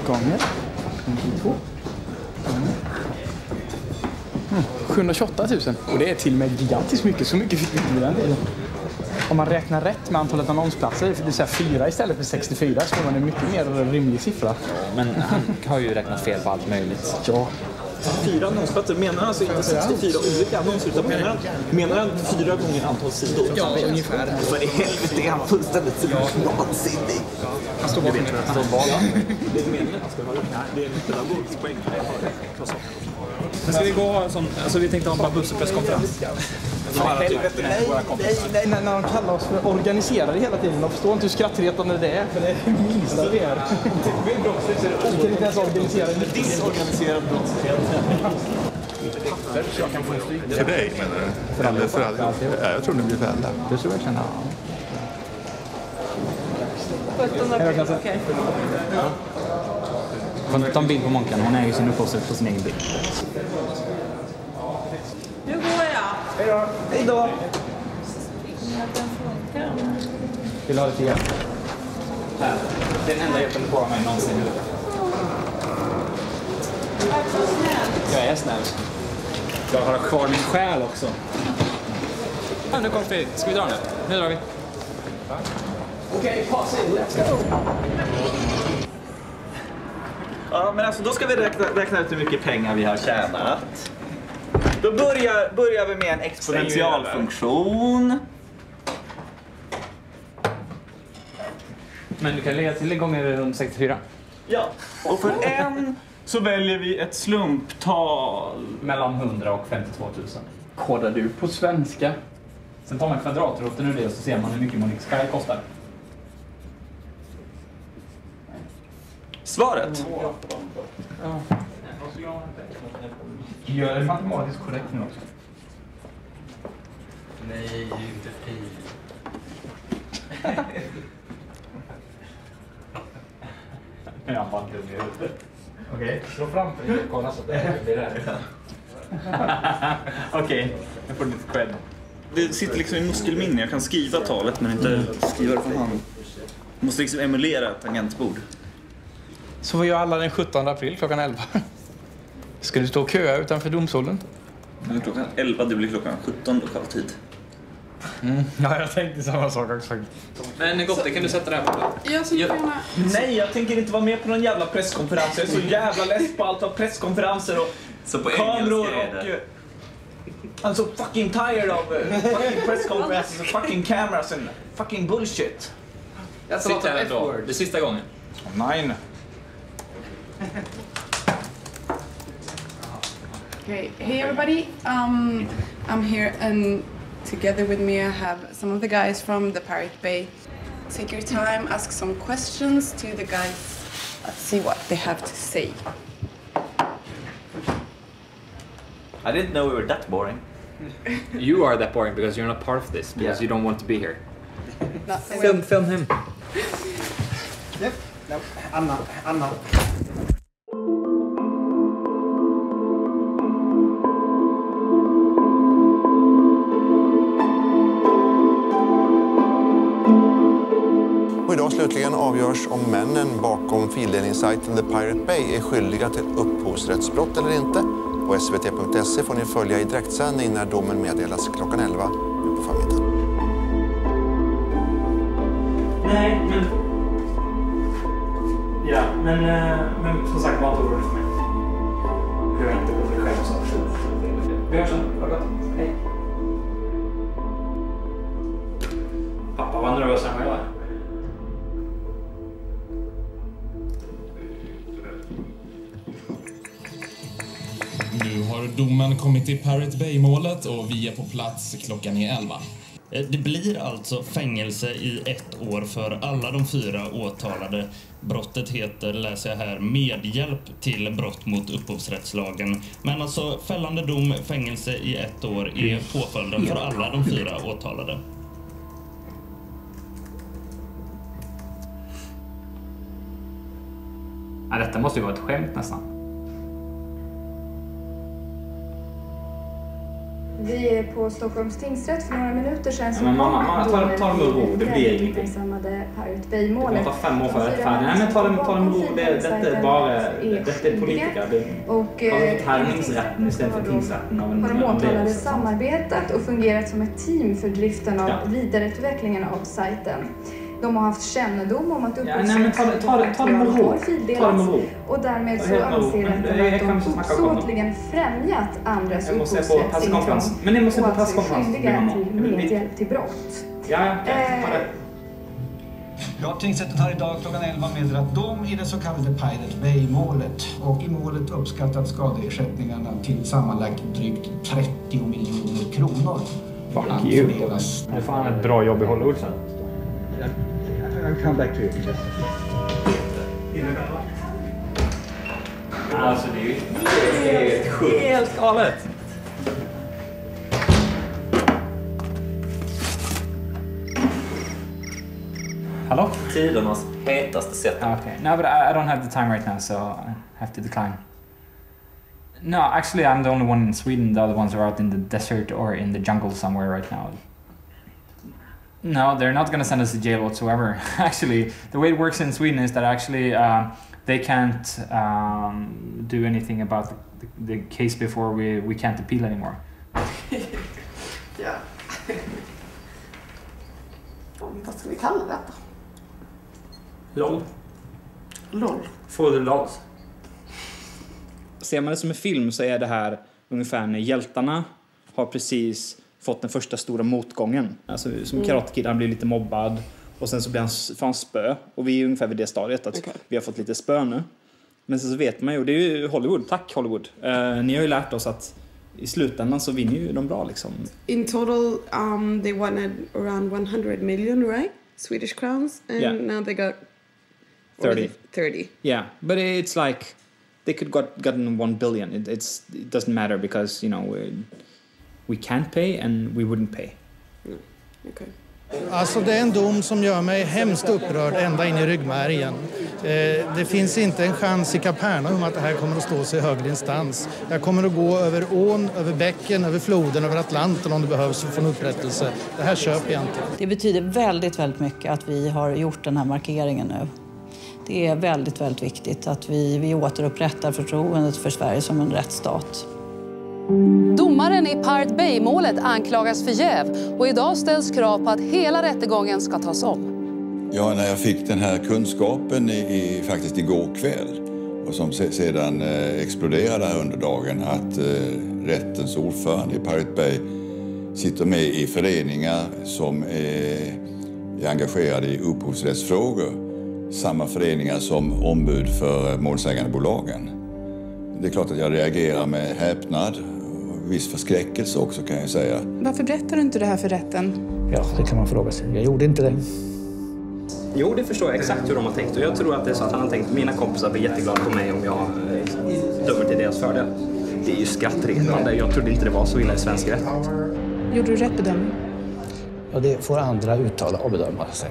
Gånger 2 728 000. Och det är till och med gigantiskt mycket. Så mycket fick vi inte med den delen. Om man räknar rätt med antalet annonsplatser, det vill säga 4 istället för 64, så får man en mycket mer rimlig siffra. Men han har ju räknat fel på allt möjligt. Ja. 4 annonsplatser, menar han alltså inte 64 olika annonser, utan menar han 4 gånger antal sidor? Ja, ungefär. För i helvete är han fullständigt vansinnig. Han står bakom det. Det är meningen att han ska ha det. Det är en pedagogisk poäng. Men ska vi gå ha en sån, alltså vi tänkte ha en bara busspresskonferens. Nej, när de kallar oss för organiserade hela tiden. De förstår inte hur skrattretande det är, för det är det minsta det är. Vi kan inte ens organisera en disorganiserad brottslighet. För dig menar du? Eller för alla? Ja, jag tror det blir för alla. Det tror jag känner. 17 april, okej. Kan du ta en bild på Monkan? Hon är ju sin upphovsrätt på sin egen bild. Nu går jag. Hej då. Hej då. Vill du ha lite hjälp? Här. Det är den enda hjälpen du får av mig någonsin. Jag är snäll. Jag har kvar min själ också. Ja, nu kommer vi. Ska vi dra nu? Nu drar vi. Okej, pass in. Let's go. Ja, men alltså då ska vi räkna ut hur mycket pengar vi har tjänat. Då börjar vi med en exponentialfunktion. Men du kan lägga till gånger runt 64. Ja, och för en så väljer vi ett slumptal. Mellan 100 och 52 000. Kodar du på svenska? Sen tar man kvadratroten ur det och så ser man hur mycket Monix Sky kostar. Svaret? Ja. Gör det matematiskt korrekt nu också. Nej, inte fri. Jag var inte dum i huvudet. Okej, slå framför dig och kolla så att det blir rätt. Okej, jag får lite cred. Det sitter liksom i muskelminne. Jag kan skriva talet men inte skriva det för hand. Jag måste liksom emulera ett tangentbord. Så vad gör alla den 17 april klockan 11? Ska du stå och köa utanför domstolen? Det är klockan 11, det blir klockan 17 lokal tid. Ja, jag tänkte samma sak också. Men Gotte, kan du sätta det här på? Nej, jag tänker inte vara med på någon jävla presskonferens. Jag är så jävla less på allt av presskonferenser och så på kameror engelska är det. och... I'm so fucking tired of fucking press conferences and fucking cameras and fucking bullshit. Sitt här då. Det är sista gången. Nej. Okay, hey everybody. I'm here and together with me I have some of the guys from the Pirate Bay. Take your time, ask some questions to the guys. Let's see what they have to say. I didn't know we were that boring. You are that boring because you're not part of this, because you don't want to be here. Film him. Yep. No, I'm not. slutligen avgörs om männen bakom fildelningssajten The Pirate Bay är skyldiga till upphovsrättsbrott eller inte. På svt.se får ni följa i direktsändning när domen meddelas klockan 11 nu på förmiddagen. Nej, men... Ja, men som sagt, var inte orolig för mig. Jag är inte orolig själv så. Vi hörs sen. Ha det gott. Hej. Pappa var nervös än vad jag är. Nu har domen kommit till Pirate Bay-målet och vi är på plats, klockan är 11. Det blir alltså fängelse i 1 år för alla de 4 åtalade. Brottet heter, läser jag här, medhjälp till brott mot upphovsrättslagen. Men alltså fällande dom, fängelse i 1 år är påföljden för alla de 4 åtalade. Ja, detta måste ju vara ett skämt nästan. Vi är på Stockholms tingsrätt för några minuter sedan. Men mamma, ta det med ro, det blir ingenting. Uppmärksammade Pirate Bay-målet. Det tar 5 år för rättfärdig. Nej, men ta det med ro, detta är bara... Detta är politiker. Och härningsrätten istället för tingsrätten. Har de åtalade samarbetat och fungerat som ett team för driften av vidareutvecklingen av sajten. De har haft kännedom om att upphovsrättsmaterial har fildelats och därmed så anser rätten att de uppsåtligen främjat andras upphovsrättsintrång och alltså är skyldiga till medhjälp till brott. Ja, tingsrätten har idag klockan 11 meddelat dom i det så kallade Pirate Bay-målet. Och i målet uppskattat skadeersättningarna till sammanlagt drygt 30 miljoner kronor. Fuck you. Det är fan ett bra jobb i Hollywood sen. I'll come back to you. Alltså det är ju helt galet. Hello? Tidernas hetaste sätt. Okay. No, but I don't have the time right now, so I have to decline. No, actually I'm the only one in Sweden. The other ones are out in the desert or in the jungle somewhere right now. No, they're not going to send us to jail whatsoever. Actually, the way it works in Sweden is that actually they can't do anything about the case before we can't appeal anymore. Ja. Vad ska vi kalla detta? LOL. LOL. For the lols. Ser man det som en film så är det här ungefär när hjältarna har precis fått den första stora motgången. Alltså som Karate Kid, han blir lite mobbad och sen så blir han spö. Och vi är ungefär vid det stadiet att vi har fått lite spö nu. Men sen så vet man ju, det är ju Hollywood. Tack Hollywood. Ni har ju lärt oss att i slutändan så vinner ju de bra liksom. In total they won around 100 million, right? Swedish crowns. And now they got 30. Yeah, but it's like they could gotten 1 billion. It doesn't matter because, you know, we can't pay and we wouldn't pay. Okay. Alltså det är en dom som gör mig hemskt upprörd ända in i ryggmärgen. Det finns inte en chans i Kapernaum att det här kommer att stå sig i högre instans. Jag kommer att gå över ån, över bäcken, över floden, över Atlanten om det behövs för att få en upprättelse. Det här köper jag inte. Det betyder väldigt, väldigt mycket att vi har gjort den här markeringen nu. Det är väldigt, väldigt viktigt att vi återupprättar förtroendet för Sverige som en rättsstat. Domaren i Pirate Bay-målet anklagas för jäv och idag ställs krav på att hela rättegången ska tas om. Ja, när jag fick den här kunskapen faktiskt igår kväll och som sedan exploderade här under dagen att rättens ordförande i Pirate Bay sitter med i föreningar som är engagerade i upphovsrättsfrågor. Samma föreningar som ombud för målsägandebolagen. Det är klart att jag reagerar med häpnad och viss förskräckelse också kan jag säga. Varför berättar du inte det här för rätten? Ja, det kan man fråga sig. Jag gjorde inte det. Jo, det förstår jag exakt hur de har tänkt. Och jag tror att det är så att han har tänkt att mina kompisar blir jätteglada på mig om jag dömer till deras fördel. Det är ju skrattretande. Jag trodde inte det var så illa i svensk rätt. Gjorde du rätt bedömning? Ja, det får andra uttala och bedöma sig.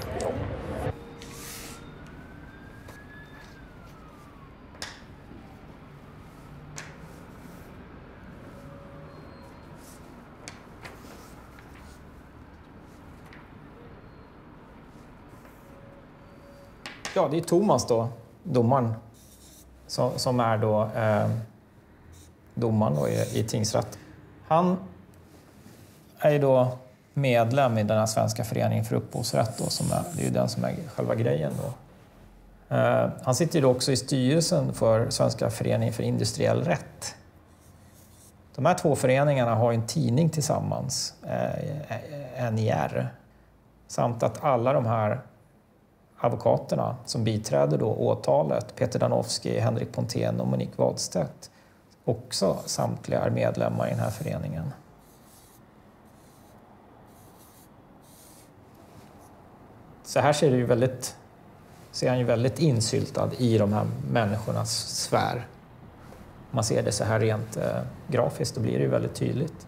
Ja, det är Thomas då, domaren, som är då domaren då i tingsrätt. Han är ju då medlem i den här Svenska föreningen för upphovsrätt då, det är ju den som är själva grejen då. Han sitter ju då också i styrelsen för Svenska föreningen för industriell rätt. De här två föreningarna har en tidning tillsammans, NIR, samt att alla de här advokaterna som biträder då åtalet, Peter Danowski, Henrik Pontén och Monique Wadstedt, också samtliga är medlemmar i den här föreningen. Så här ser han ju väldigt insyltad i de här människornas sfär. Om man ser det så här rent grafiskt, då blir det ju väldigt tydligt.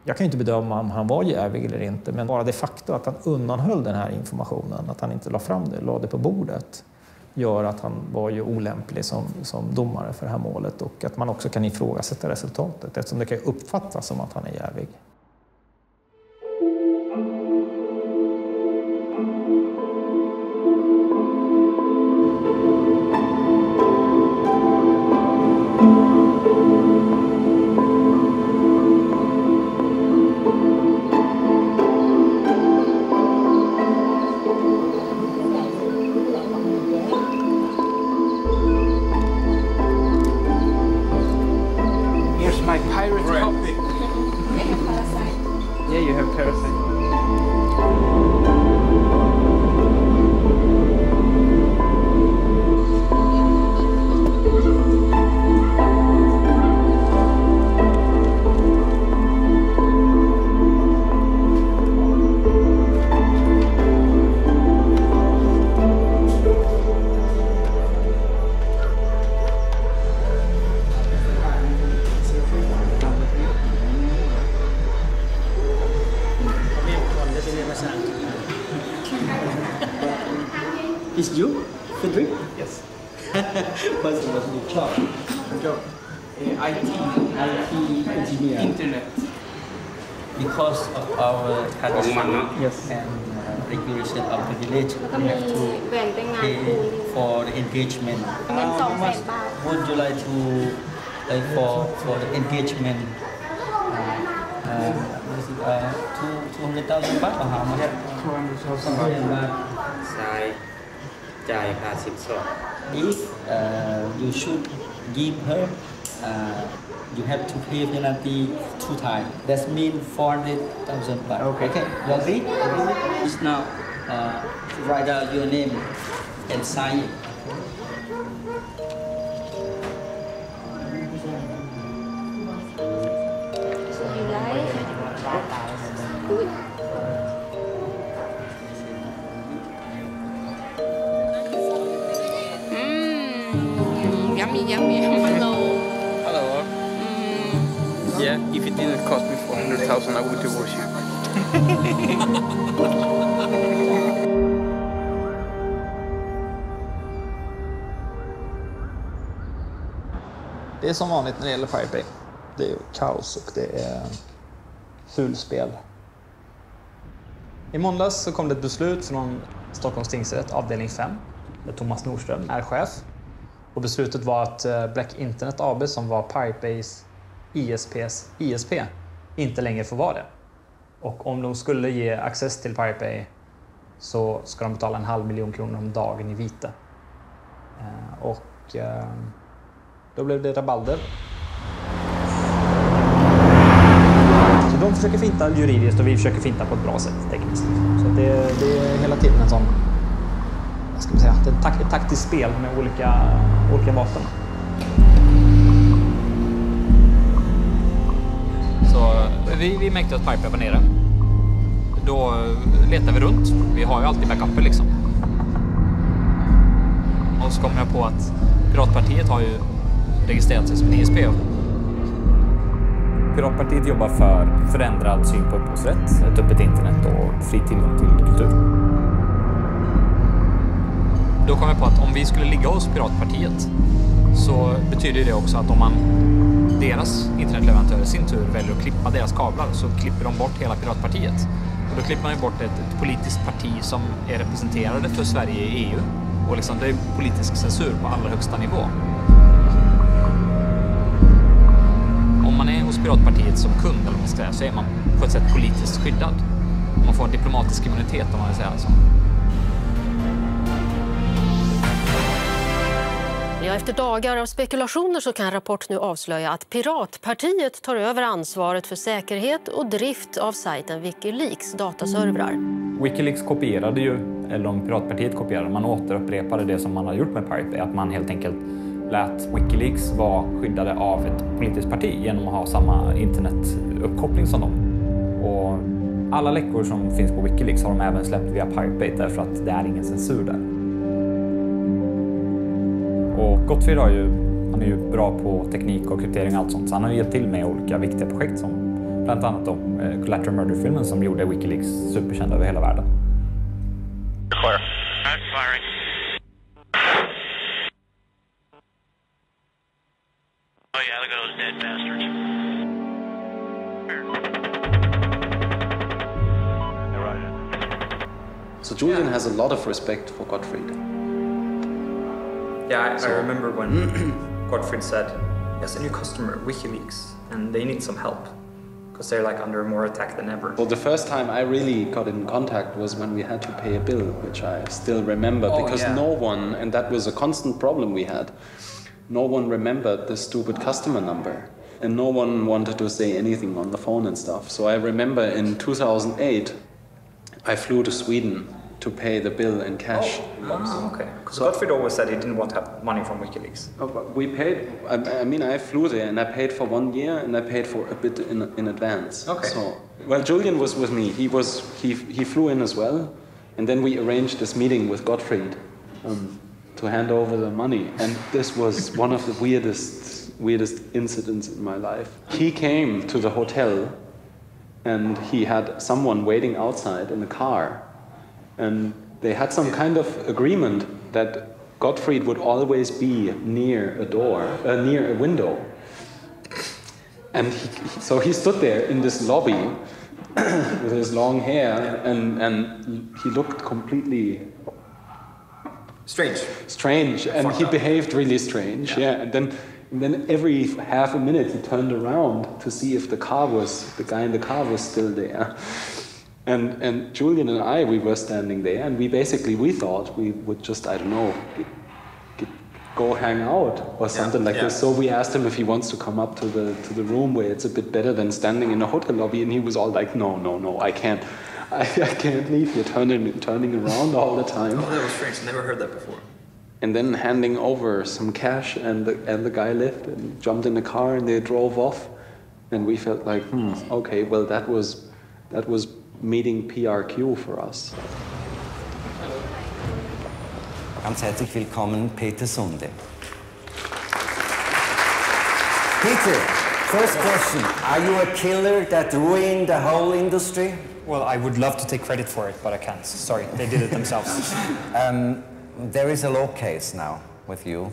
Jag kan ju inte bedöma om han var jävig eller inte, men bara det faktum att han undanhöll den här informationen, att han inte la fram det, la det på bordet, gör att han var ju olämplig som domare för det här målet, och att man också kan ifrågasätta resultatet eftersom det kan uppfattas som att han är jävig. Is you, Fredrik? Yes. What's your job? IT engineer. Internet. Because of our tradition and regulation of the village, we have to pay for the engagement. How much would you like to pay for the engagement? 200,000 baht or how much? 200,000 baht. If you should give her, you have to pay penalty 2 times. That means 400,000 baht. Okay. You agree? Just now, write down your name and sign it. Yummy. Hello. Hello. Yeah, if it didn't cost me 400,000, I would divorce you. Det är som vanligt när det gäller Pirate Bay. Det är kaos och det är fulspel. I måndags så kom det ett beslut från Stockholms tingsrätt, avdelning 5, där Thomas Nordström är chef. Och beslutet var att Black Internet AB, som var Pirate Bays ISPs ISP, inte längre får vara det. Och om de skulle ge access till Pirate Bay så ska de betala 500 000 kronor om dagen i vite. Då blev det rabalder. Så de försöker finta juridiskt och vi försöker finta på ett bra sätt tekniskt. Så det är hela tiden en sån, vad ska man säga, ett taktiskt spel med olika vapen. Så vi märkte att Piper var nere. Då letar vi runt. Vi har ju alltid backuper liksom. Och så kom jag på att Piratpartiet har ju registrerat sig som en ISP. Piratpartiet jobbar för förändrad syn på upphovsrätt, ett öppet internet och fri tillgång till kultur. Då kom jag på att om vi skulle ligga hos Piratpartiet så betyder det också att om deras internetleverantörer i sin tur väljer att klippa deras kablar så klipper de bort hela Piratpartiet. Och då klipper man ju bort ett politiskt parti som är representerade för Sverige i EU Och liksom, det är politisk censur på allra högsta nivå. Om man är hos Piratpartiet som kund, eller vad man ska säga, så är man på ett sätt politiskt skyddad. Man får en diplomatisk immunitet, om man vill säga så. Ja, efter dagar av spekulationer så kan Rapport nu avslöja att Piratpartiet tar över ansvaret för säkerhet och drift av sajten Wikileaks dataservrar. Wikileaks kopierade ju, eller om Piratpartiet kopierade, man återupprepade det som man har gjort med Pirate Bay, att man helt enkelt lät Wikileaks vara skyddade av ett politiskt parti genom att ha samma internetuppkoppling som dem. Och alla läckor som finns på Wikileaks har de även släppt via Pirate Bay därför att det är ingen censur där. Och Gottfried han är ju bra på teknik och kryptering och allt sånt, så han har hjälpt till med olika viktiga projekt som bland annat Collateral Murder-filmen som gjorde Wikileaks superkänd över hela världen. Clear. Not firing. Oh yeah, look at those dead bastards. They're right. So Julian has a lot of respect for Gottfried. Yeah, I remember when Gottfried said, yes, a new customer, WikiLeaks, and they need some help because they're like under more attack than ever. Well, the first time I really got in contact was when we had to pay a bill, which I still remember because no one, and that was a constant problem we had, no one remembered the stupid customer number and no one wanted to say anything on the phone and stuff. So I remember in 2008, I flew to Sweden to pay the bill in cash. Okay. Because Gottfried always said he didn't want to have money from WikiLeaks. We paid, I mean, I flew there and I paid for 1 year and I paid for a bit in advance. Okay. So, well, Julian was with me. He flew in as well. And then we arranged this meeting with Gottfried to hand over the money. And this was one of the weirdest incidents in my life. He came to the hotel and he had someone waiting outside in the car. And they had some kind of agreement that Gottfried would always be near a door, near a window. And so he stood there in this lobby with his long hair, and he looked completely strange, and he behaved really strange. Yeah, and then every half a minute he turned around to see if the guy in the car was still there. And Julian and I, we were standing there, and we thought we would just, I don't know, go hang out or something like this. So we asked him if he wants to come up to the room where it's a bit better than standing in a hotel lobby, and he was all like, no, I can't leave. You're turning around all the time. Oh, that was strange. Never heard that before. And then handing over some cash, and the guy left and jumped in the car, and they drove off, and we felt like, okay, well that was meeting PRQ for us. Ganz herzlich willkommen, Peter Sunde. Peter, first question. Are you a killer that ruined the whole industry? Well, I would love to take credit for it, but I can't. Sorry, they did it themselves. There is a law case now with you.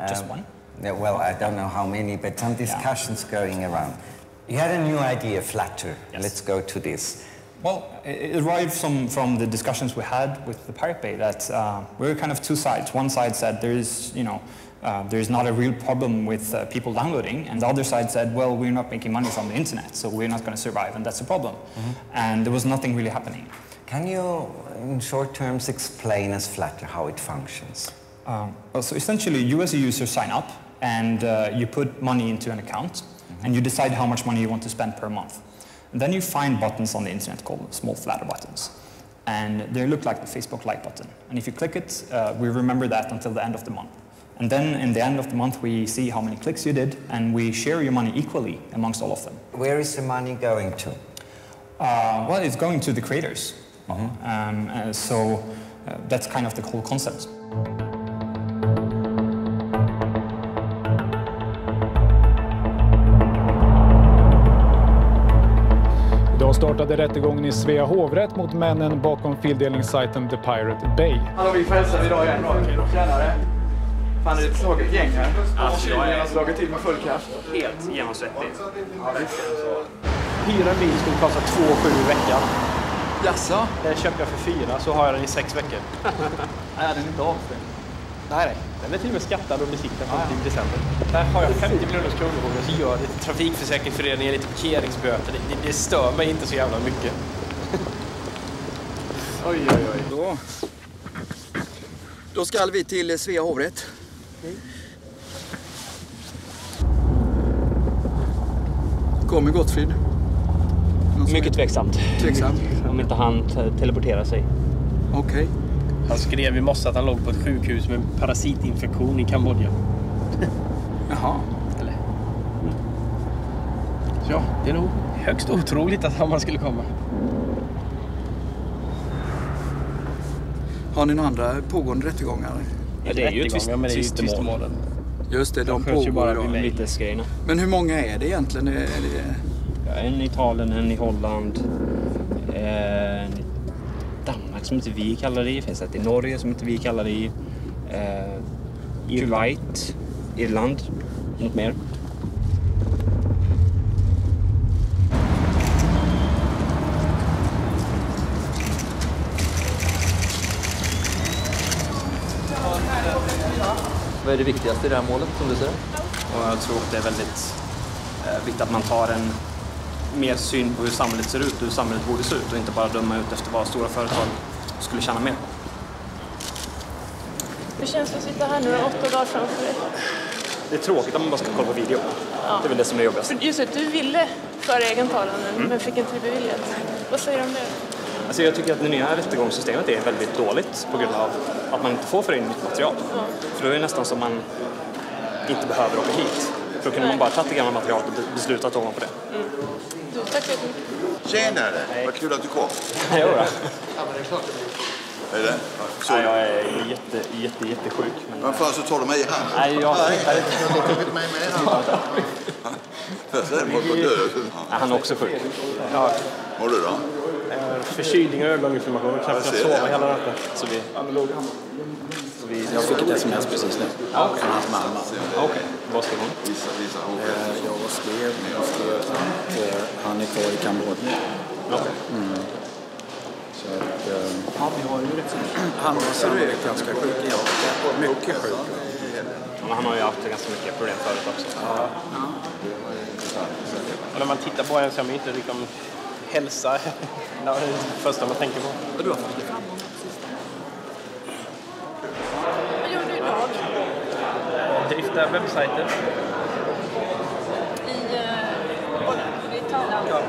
Just one? Yeah, well, I don't know how many, but some discussions going around. You had a new idea, Flutter. Yes. Let's go to this. Well, it arrived from the discussions we had with the Pirate Bay that we were kind of two sides. One side said there's not a real problem with people downloading, and the other side said, well, we're not making money from the internet, so we're not going to survive, and that's a problem. And there was nothing really happening. Can you, in short terms, explain as Flutter how it functions? So essentially, you as a user sign up, and you put money into an account, and you decide how much money you want to spend per month. And then you find buttons on the internet called small Flutter buttons. And they look like the Facebook like button. And if you click it, we remember that until the end of the month. And then in the end of the month, we see how many clicks you did, and we share your money equally amongst all of them. Where is the money going to? Well, it's going to the creators. So that's kind of the whole concept. Idag startade rättegången i Svea hovrätt mot männen bakom fildelningssajten The Pirate Bay. Hallå, vi får hälsa idag igen. Tjänare. Fan, det är ett slaget gäng här. Alltså, jag har slagit till med full kraft. Helt genomsvettig. Hyra en bil skulle kosta 2,7 i veckan. Jaså? Det köpte jag för 4, så har jag den i 6 veckor. Nej, den är inte avstängd. Nej. Den är till och med skattad och besiktad i december. Där har jag 50 miljoners kronor och så gör det trafikförsäkringsföreningen, lite parkeringsböter. Det stör mig inte så jävla mycket. Oj. Då ska vi till Svea hovrätt. Kommer Gottfrid? Mycket tveksamt. Om inte han teleporterar sig. Okej. Han skrev i morse att han låg på ett sjukhus med parasitinfektion i Kambodja. Jaha. Eller? Ja, det är nog högst otroligt att han skulle komma. Har ni några andra pågående rättegångar? Ja, det är ju tvistemål. Just det, de pågår bara idag. vitesgrejerna. Men hur många är det egentligen? En i Italien, en i Holland. Danmark som inte vi kallar det i. Finns ett i Norge som inte vi kallar det i. Irland. Något mer. Vad är det viktigaste i det här målet som du ser? Och jag tror att det är väldigt viktigt att man tar en mer syn på hur samhället ser ut och hur samhället borde se ut och inte bara döma ut efter vad stora företag skulle tjäna mer. Hur känns det att sitta här nu 8 dagar framför dig? Det är tråkigt att man bara ska kolla på video. Ja. Det är väl det som är jobbigast. Just det, du ville föra egen talan men fick inte det beviljat. Vad säger du om det? Alltså jag tycker att det nya rättegångssystemet är väldigt dåligt på grund av att man inte får föra in nytt material. Ja. För då är det nästan som man inte behöver åka hit. För då kunde man bara ta det gamla materialet och besluta ovanpå det. Du, tack så mycket. Tjenare, vad kul att du kom. Jo då. Är det? Så jag är jättesjuk. Men fan så tar du mig i hand. Nej, jag har tagit mig med hand. Han är också sjuk. Ja. Mår du då? Förkylning och ögoninflammation. Jag knappt sova hela natten. Så vi... Jag fick ett sms precis nu. Från hans mamma. Okej. Vad skrev hon? Jag skrev att han är kvar i Kambodja. Så att, vi har ju rätt så mycket. Han var sannolikt ganska sjuk. Mycket sjuk. Men han har ju haft ganska mycket problem förut också. Ja. Och när man tittar på en så är man inte liksom hälsa. Det är det första man tänker på. Och du har fått det framgång precis. Vad gör du idag? Drifta webbsajter. I Italien? Ja.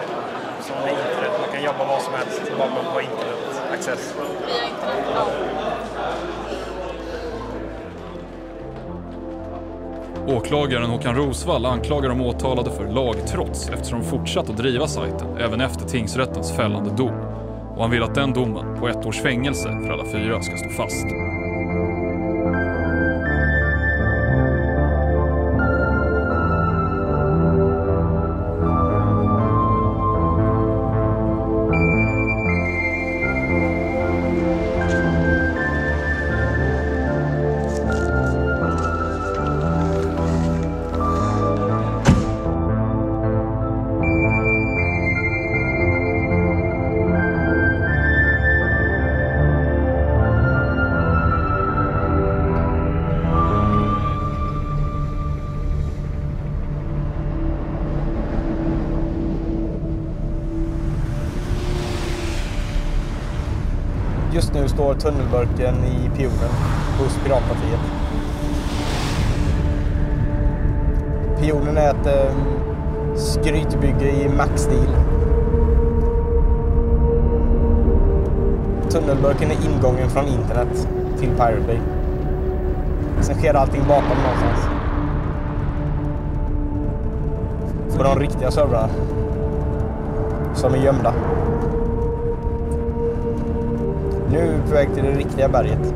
Som är internet. Man kan jobba vad som helst. Bara man har internet-access. Via internet, ja. Åklagaren Håkan Rosvall anklagar de åtalade för lagtrots eftersom de fortsatt att driva sajten även efter tingsrättens fällande dom. Och han vill att den domen på 1 års fängelse för alla 4 ska stå fast. Just nu står tunnelburken i Pionen hos Piratpartiet. Pionen är ett skrytbygge i Max-stil. Tunnelburken är ingången från internet till Pirate Bay. Sen sker allting bakom någonstans. På de riktiga servrarna. Som är gömda. Nu är vi på väg till det riktiga berget.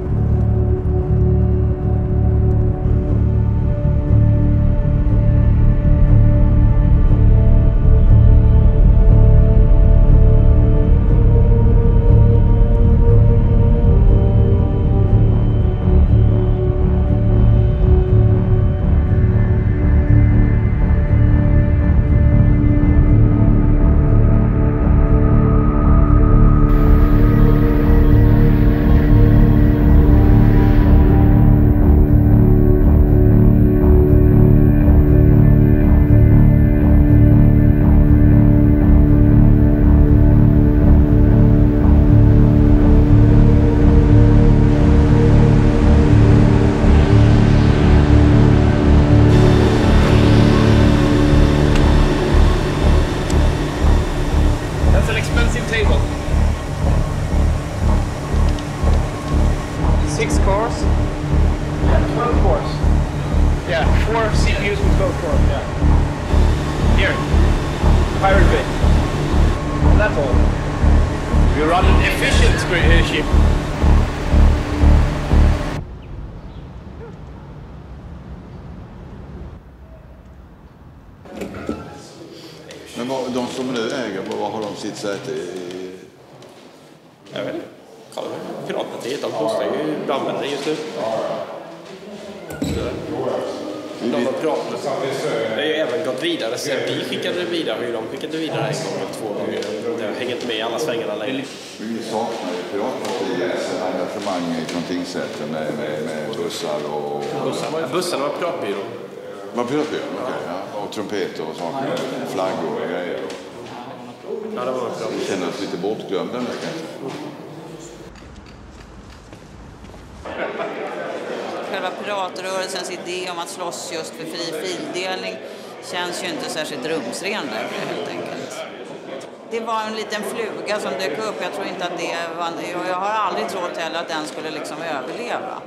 Pirate Bay. That's all. We run an efficient ship. Men de som nu äger, vad har de sitt säte i? Jag vet inte. Kolla här. Piratpartiet, de postar ju brandmännen just nu. De var piraterna. Det har ju även gått vidare. Sen vi skickade det vidare, hur de skickade vidare en gång eller 2 gånger. Det har hängt med i alla svängarna längre. Vi saknar ju piratpartiets engagemang från tingsrätten med bussar och... Bussarna var piratbyrå. Var piratbyrå? Okej, ja. Och trumpeter och saker, flaggor och grejer. Ja, det var piratbyrå. Vi känner oss lite bortglömda nu kanske. Själva piratrörelsens idé om att slåss just för fri fildelning känns ju inte särskilt rumsren där, helt enkelt. Det var en liten fluga som dök upp. Jag tror inte att det var... Jag har aldrig trott heller att den skulle liksom överleva.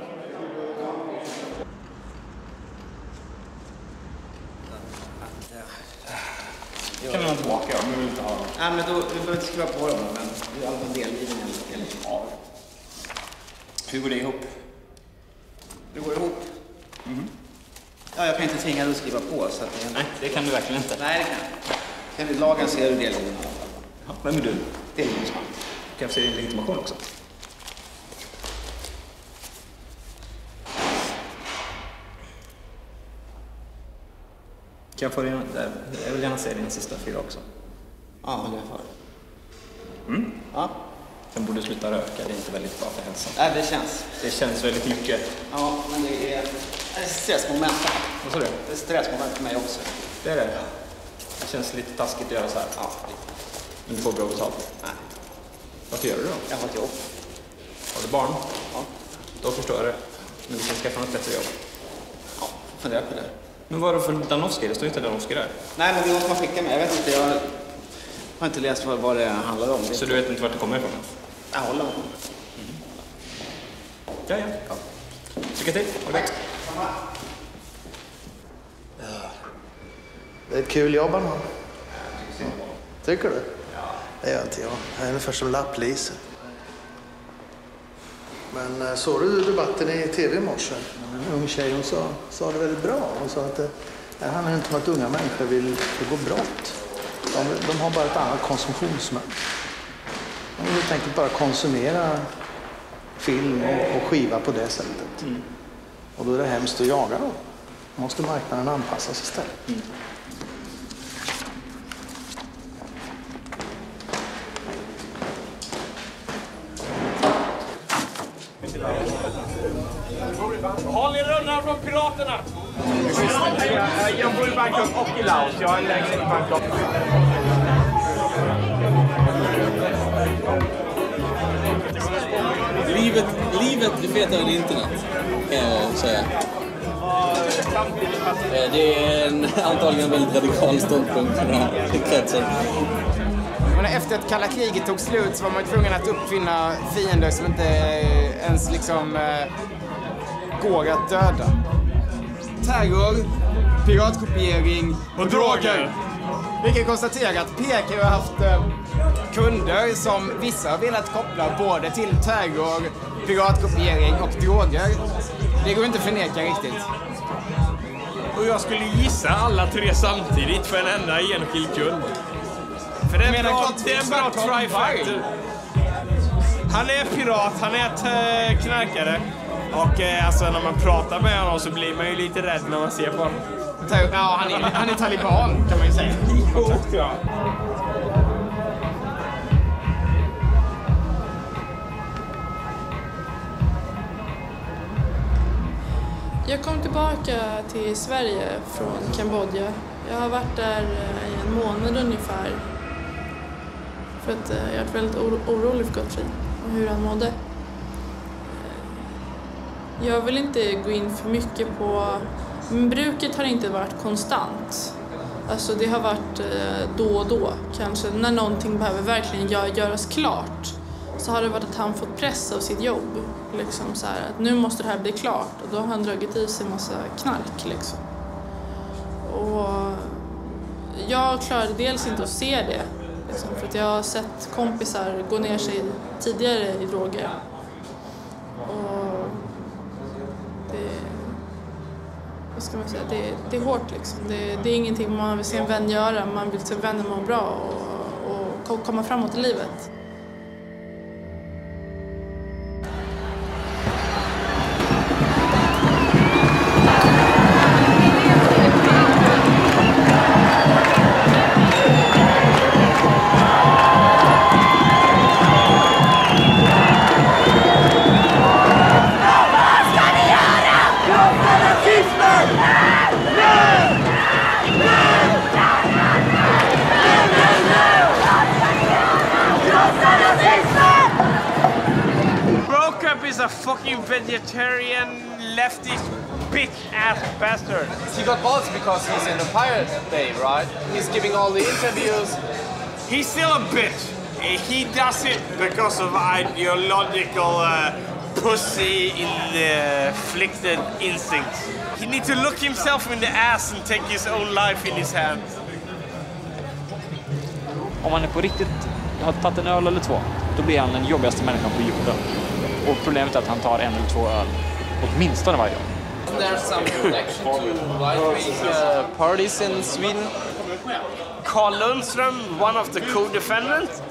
Kan vi ha tillbaka om vi vill inte ha dem? Nej, men då vi behöver inte skriva på dem, men det är i alla fall delgivningen. Ja. Hur går det ihop? Det går ihop. Ja, jag kan inte tvinga dig att skriva på. Så att Nej, det kan du verkligen inte. Nej, det kan jag. Enligt lagen ser du delgivningen. Ja, vem är du? Delgivningsman. Kan jag se din legitimation också? Kan jag få din... Jag vill gärna se din sista 4 också. Ja, det är för. Ja. Sen borde du sluta röka, det är inte väldigt bra för hälsan. Nej, det känns. Det känns väldigt mycket. Ja, men det är ett stressmoment. Vad sa du? Det är ett stressmoment för mig också. Det är det? Det känns lite taskigt att göra så här. Ja. Inte få bra betalt. Nej. Vad gör du då? Jag har ett jobb. Har du barn? Ja. Då förstår jag det. Men du kan skaffa något bättre jobb. Ja, fundera på det. Men vad är det för Danovski? Det står inte Danovski där. Nej, men det måste man skicka med. Jag vet inte, jag har inte läst vad det handlar om. Så du vet inte vart det kommer ifrån? Jag håller med. Ja. Lycka till. Ha det gott. Det är ett kul jobb han har. Tycker du? Det gör inte jag. Jag är ungefär som lapplis. Men såg du debatten i tv i morse? En ung tjej, hon sa det väldigt bra. Hon sa att det handlar inte om att unga människor vill begå brott. De har bara ett annat konsumtionsmönster. De vill helt enkelt bara konsumera film och skiva på det sättet. Och då är det hemskt att jaga dem. Då måste marknaden anpassas istället. Håll er undan från piraterna! Jag bor i Bangkok och i Laos. Jag har en lägenhet i Bangkok. Livet blir fetare än internet, kan jag säga. Det är antagligen en väldigt radikal ståndpunkt för den här kretsen. Men efter att kalla kriget tog slut så var man tvungen att uppfinna fiender som inte ens liksom går att döda. Terror, piratkopiering och droger. Vi kan konstatera att PK har haft kunder som vissa har velat koppla både till terror, piratkopiering och droger. Det går inte att förneka riktigt. Och jag skulle gissa alla 3 samtidigt för en enda enskild kund. För det är en bra trifactor. Han är pirat, han är knarkare. Och alltså när man pratar med honom så blir man ju lite rädd när man ser på honom. Ja, han är taliban kan man ju säga. Ja. Jag kom tillbaka till Sverige från Kambodja. Jag har varit där i en månad ungefär. För att jag har varit väldigt orolig för Gottfrid och hur han mådde. Jag vill inte gå in för mycket på... Men bruket har inte varit konstant. Alltså det har varit då och då. Kanske när någonting behöver verkligen göras klart. Så har det varit att han fått press av sitt jobb. Liksom så här, att nu måste det här bli klart. Och då har han dragit i sig en massa knark liksom. Och jag klarade dels inte att se det. Liksom, för att jag har sett kompisar gå ner sig tidigare i droger. Och det... Vad ska man säga? Det är hårt liksom. Det är ingenting man vill se en vän göra. Man vill se vännen må bra och komma framåt i livet. Is a fucking vegetarian leftist bitch-ass bastard. He got balls because he's in the Pirate Bay, right? He's giving all the interviews. He's still a bitch. He does it because of ideological pussy inflicted instincts. He needs to look himself in the ass and take his own life in his hands. Om man är på riktigt har tagit en öl eller två, då blir han den jobbigaste människan på jorden. Och problemet är att han tar en eller två öl, åtminstone varje dag. There's some connection to right-wing parties in Sweden. Carl Lundström, one of the co-defendants,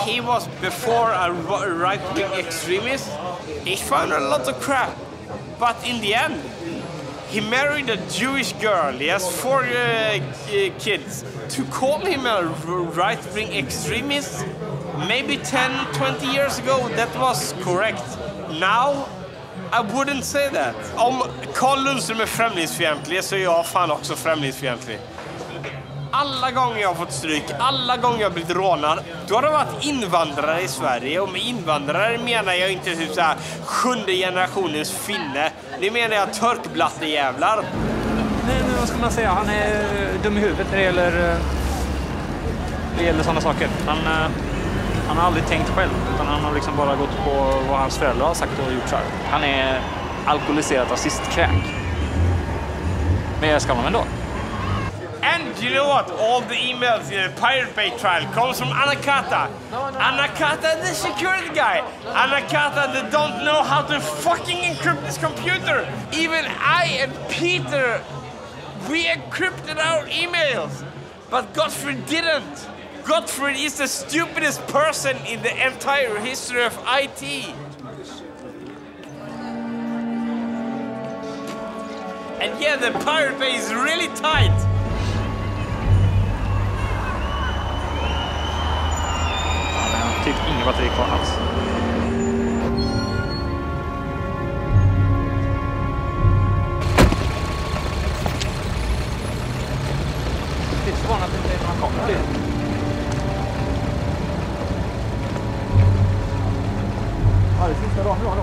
he was before a right-wing extremist. He found a lot of crap, but in the end, he married a Jewish girl. He has 4 kids. To call him a right-wing extremist, maybe 10, 20 years ago, that was correct. Now, I wouldn't say that. Om Carl Lundström är främlingsfientlig så är jag fan också främlingsfientlig. Alla gånger jag har fått stryk, alla gånger jag har blivit rånad, då har det varit invandrare i Sverige. Och med invandrare menar jag inte typ så här 7:e generationens finne. Det menar jag törkblattejävlar. Men vad ska man säga? Han är dum i huvudet när det gäller sådana saker. Han har aldrig tänkt själv, utan han har liksom bara gått på vad hans föräldrar har sagt och gjort så här. Han är alkoholiserad rasistkräk. Men jag ska man ändå. And you know what? All the emails in the Pirate Bay trial comes from Anakata. Anakata, the security guy. Anakata, that don't know how to fucking encrypt this computer. Even I and Peter, we encrypted our emails. But Godfrey didn't. Godfrey is the stupidest person in the entire history of IT. And yeah, the Pirate Bay is really tight. Typ inga batteri kvar alls. Det är förvånande att det inte är någon kamera till. Ja, det sista dagen då, ja.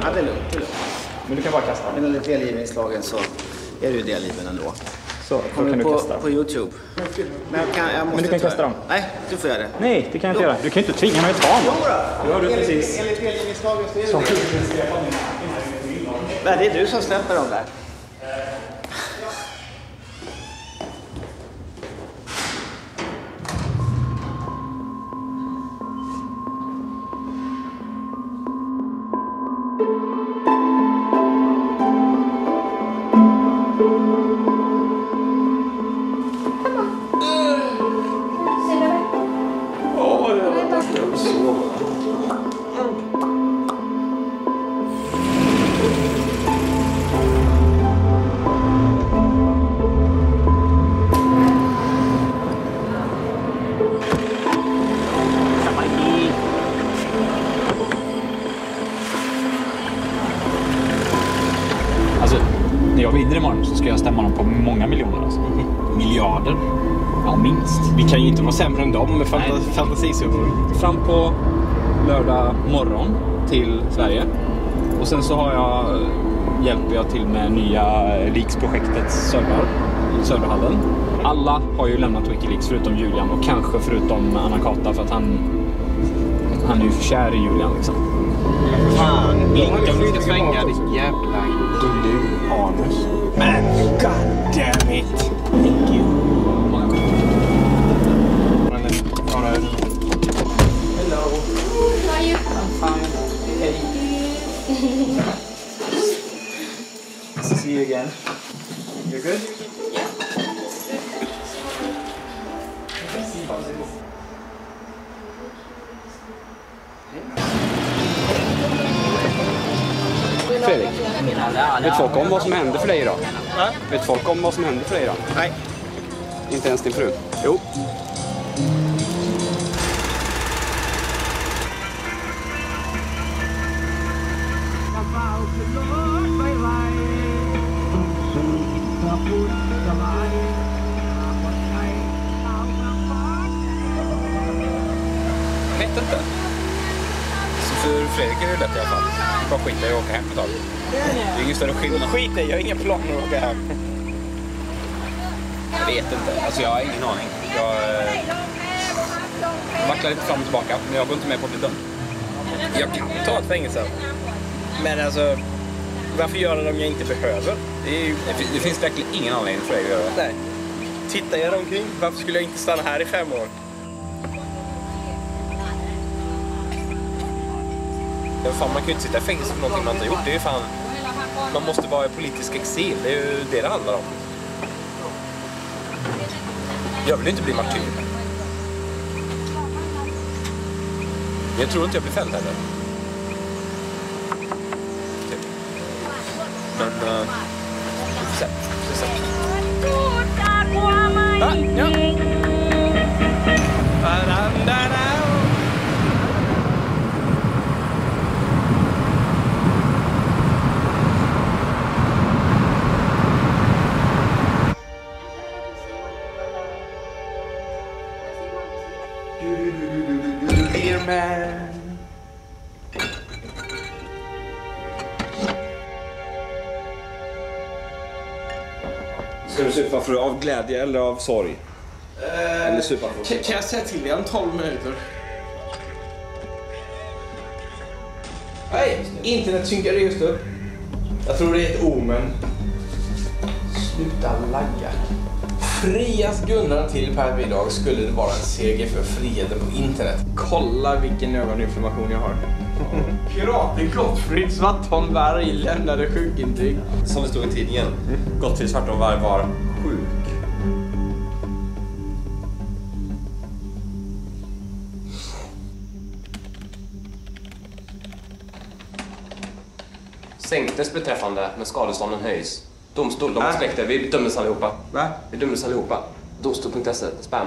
Ja, det är lugnt. Men du kan bara kasta. Men enligt delgivningslagen så är du delgiven ändå. Så kommer kan du kasta. På YouTube. Men du kan kasta dem. Nej, du får göra det. Nej, det kan jag inte göra. Du kan ju inte tvinga mig att ta dem. Jo då. Enligt delgivningslagen så är det det. Det är du som släpper dem där. När jag vinner imorgon så ska jag stämma dem på många miljoner. Alltså. Miljarder? Ja, minst. Vi kan ju inte vara sämre än dem med fantasisummor. Fram på lördag morgon till Sverige. Och sen så hjälper jag till med nya Leaks-projektets server i serverhallen. Alla har ju lämnat Wikileaks förutom Julian och kanske förutom Anakata för att han är ju för kär i Julian liksom. Fan, blinka om du ska svänga, ditt jävla gullu-anus. Men goddammit! Thank you. Hello. How are you? I'm fine. Hey. See you again. You're good? Fredrik, vet folk om vad som hände för dig idag? Va? Vet folk om vad som hände för dig idag? Nej. Inte ens din fru? Jo. Jag vet inte. Så för Fredrik är det lätt i alla fall. Bara skita i att åka hem ett tag. Det är ingen större skillnad. Skit i, jag har inga planer att åka hem. Jag vet inte. Alltså jag har ingen aning. Jag vacklar lite fram och tillbaka, men jag går inte med på att bli dömd. Jag kan ta ett fängelse. Men alltså, varför göra det om jag inte behöver? Det finns verkligen ingen anledning för dig att göra det. Nej. Tittar jag omkring, varför skulle jag inte stanna här i 5 år? Ja, fan, man kan ju inte sitta i fängelse för någonting man inte har gjort. Det är ju fan... Man måste vara i politisk exil. Det är ju det handlar om. Jag vill inte bli martyr. Jag tror inte jag blir fälld heller. Typ. Men... vi får se. Ja. Dear man. Ska du supa för av glädje eller av sorg? Eller supa för... Kan jag säga till dig om 12 minuter? Nej, internet synkade just upp. Jag tror det är ett omen. Sluta lagga. Frias Gunnar till Per idag skulle det vara en seger för friheten på internet. Kolla vilken ögoninflammation jag har. Piraten Gottfrid Svartholmberg lämnade sjukintyg. Som det stod i tidningen. Gottfrid Svartholmberg var sjuk. Sänktes beträffande, men skadestånden höjs. Domstol, de släkter. Vi dömdes allihopa. Va? Vi dömdes allihopa. Domstol.se, spam.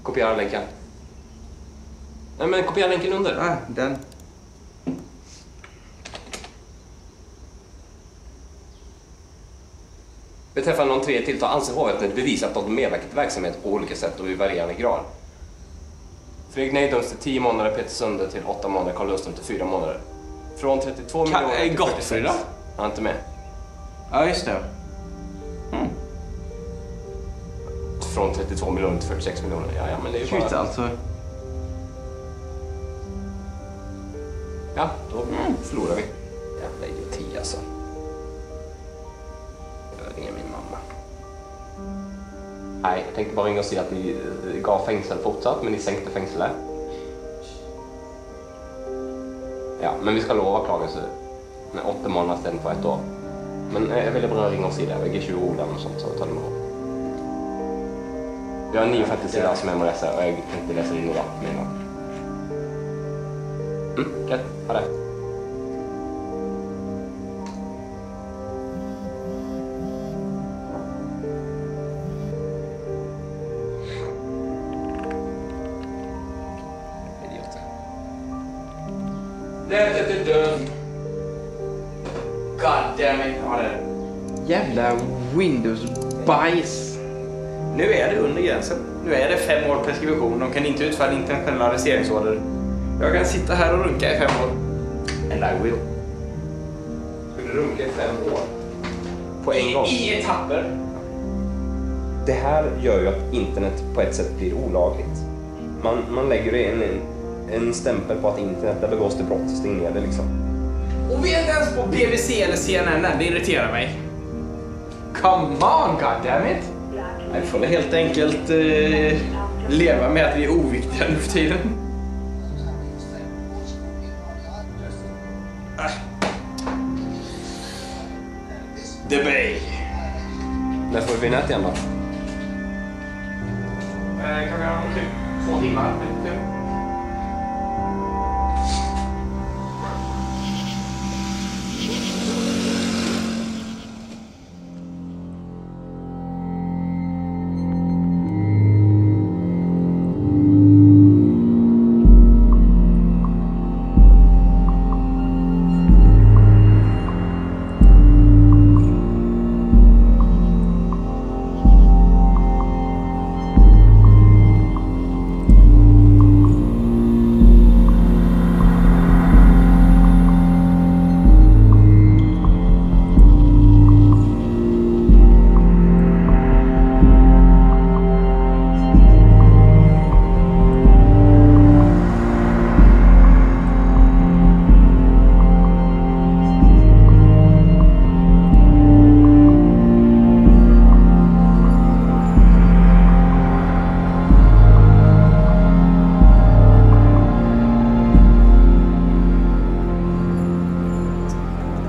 Kopiera länken. Nej, men kopiera länken under. Den. Beträffande de 3 tilltal anser hovrätten bevisat att de medverkat i verksamhet på olika sätt och i varierande grad. Fredrik Ney döms till 10 månader, Peter Sunde till 8 månader, Carl Lundström till 4 månader. Från 32 miljoner till 46. Han är inte med. Ja, just det. Från 32 miljoner till 46 miljoner. Ja, men det är ju bara... Shit, alltså. Ja, då förlorar vi. Jävla idioti alltså. Jag ringer min mamma. Nej, jag tänkte bara ringa och säga att ni gav fängsel fortsatt, men ni sänkte fängslet. Ja, men vi ska lova klagelse med 8 månader istället för 1 år. Men jag vill bara ringa och säga det. Jag är 20 år och sånt, så tar det med. Vi har 9 sidor som jag må läsa och jag tänkte läsa in idag med en gång. Okej, ha det. God damn it. Ja, det. Jävla Windows-bajs. Nu är det under gränsen. Nu är det 5 år preskription. De kan inte utfärda internationella arresteringsorder. Jag kan sitta här och runka i 5 år. And I will. Skulle du runka i 5 år? På en gång? I etapper. Det här gör ju att internet på ett sätt blir olagligt. Man lägger det i en en stämpel på att internet där begås det brott. Stäng ner det liksom. Och vi är inte ens på BBC eller CNN än, det irriterar mig. Come on, goddammit! Vi får helt enkelt leva med att vi är oviktiga nu för tiden. The Bay. När får vi nät igen då? Kan vi ha 2 timmar?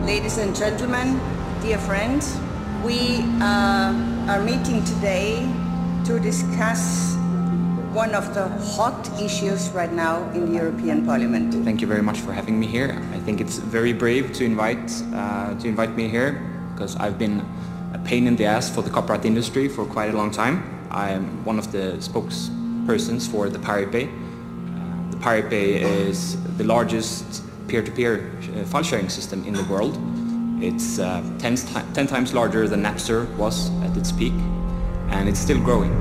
Ladies and gentlemen, dear friends, we are meeting today to discuss one of the hot issues right now in the European Parliament. Thank you very much for having me here. I think it's very brave to invite me here because I've been a pain in the ass for the copyright industry for quite a long time. I am one of the spokespersons for the Pirate Bay. The Pirate Bay is the largest peer-to-peer file sharing system in the world. It's 10 times larger than Napster was at its peak, and it's still growing.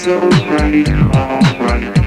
So right, all right.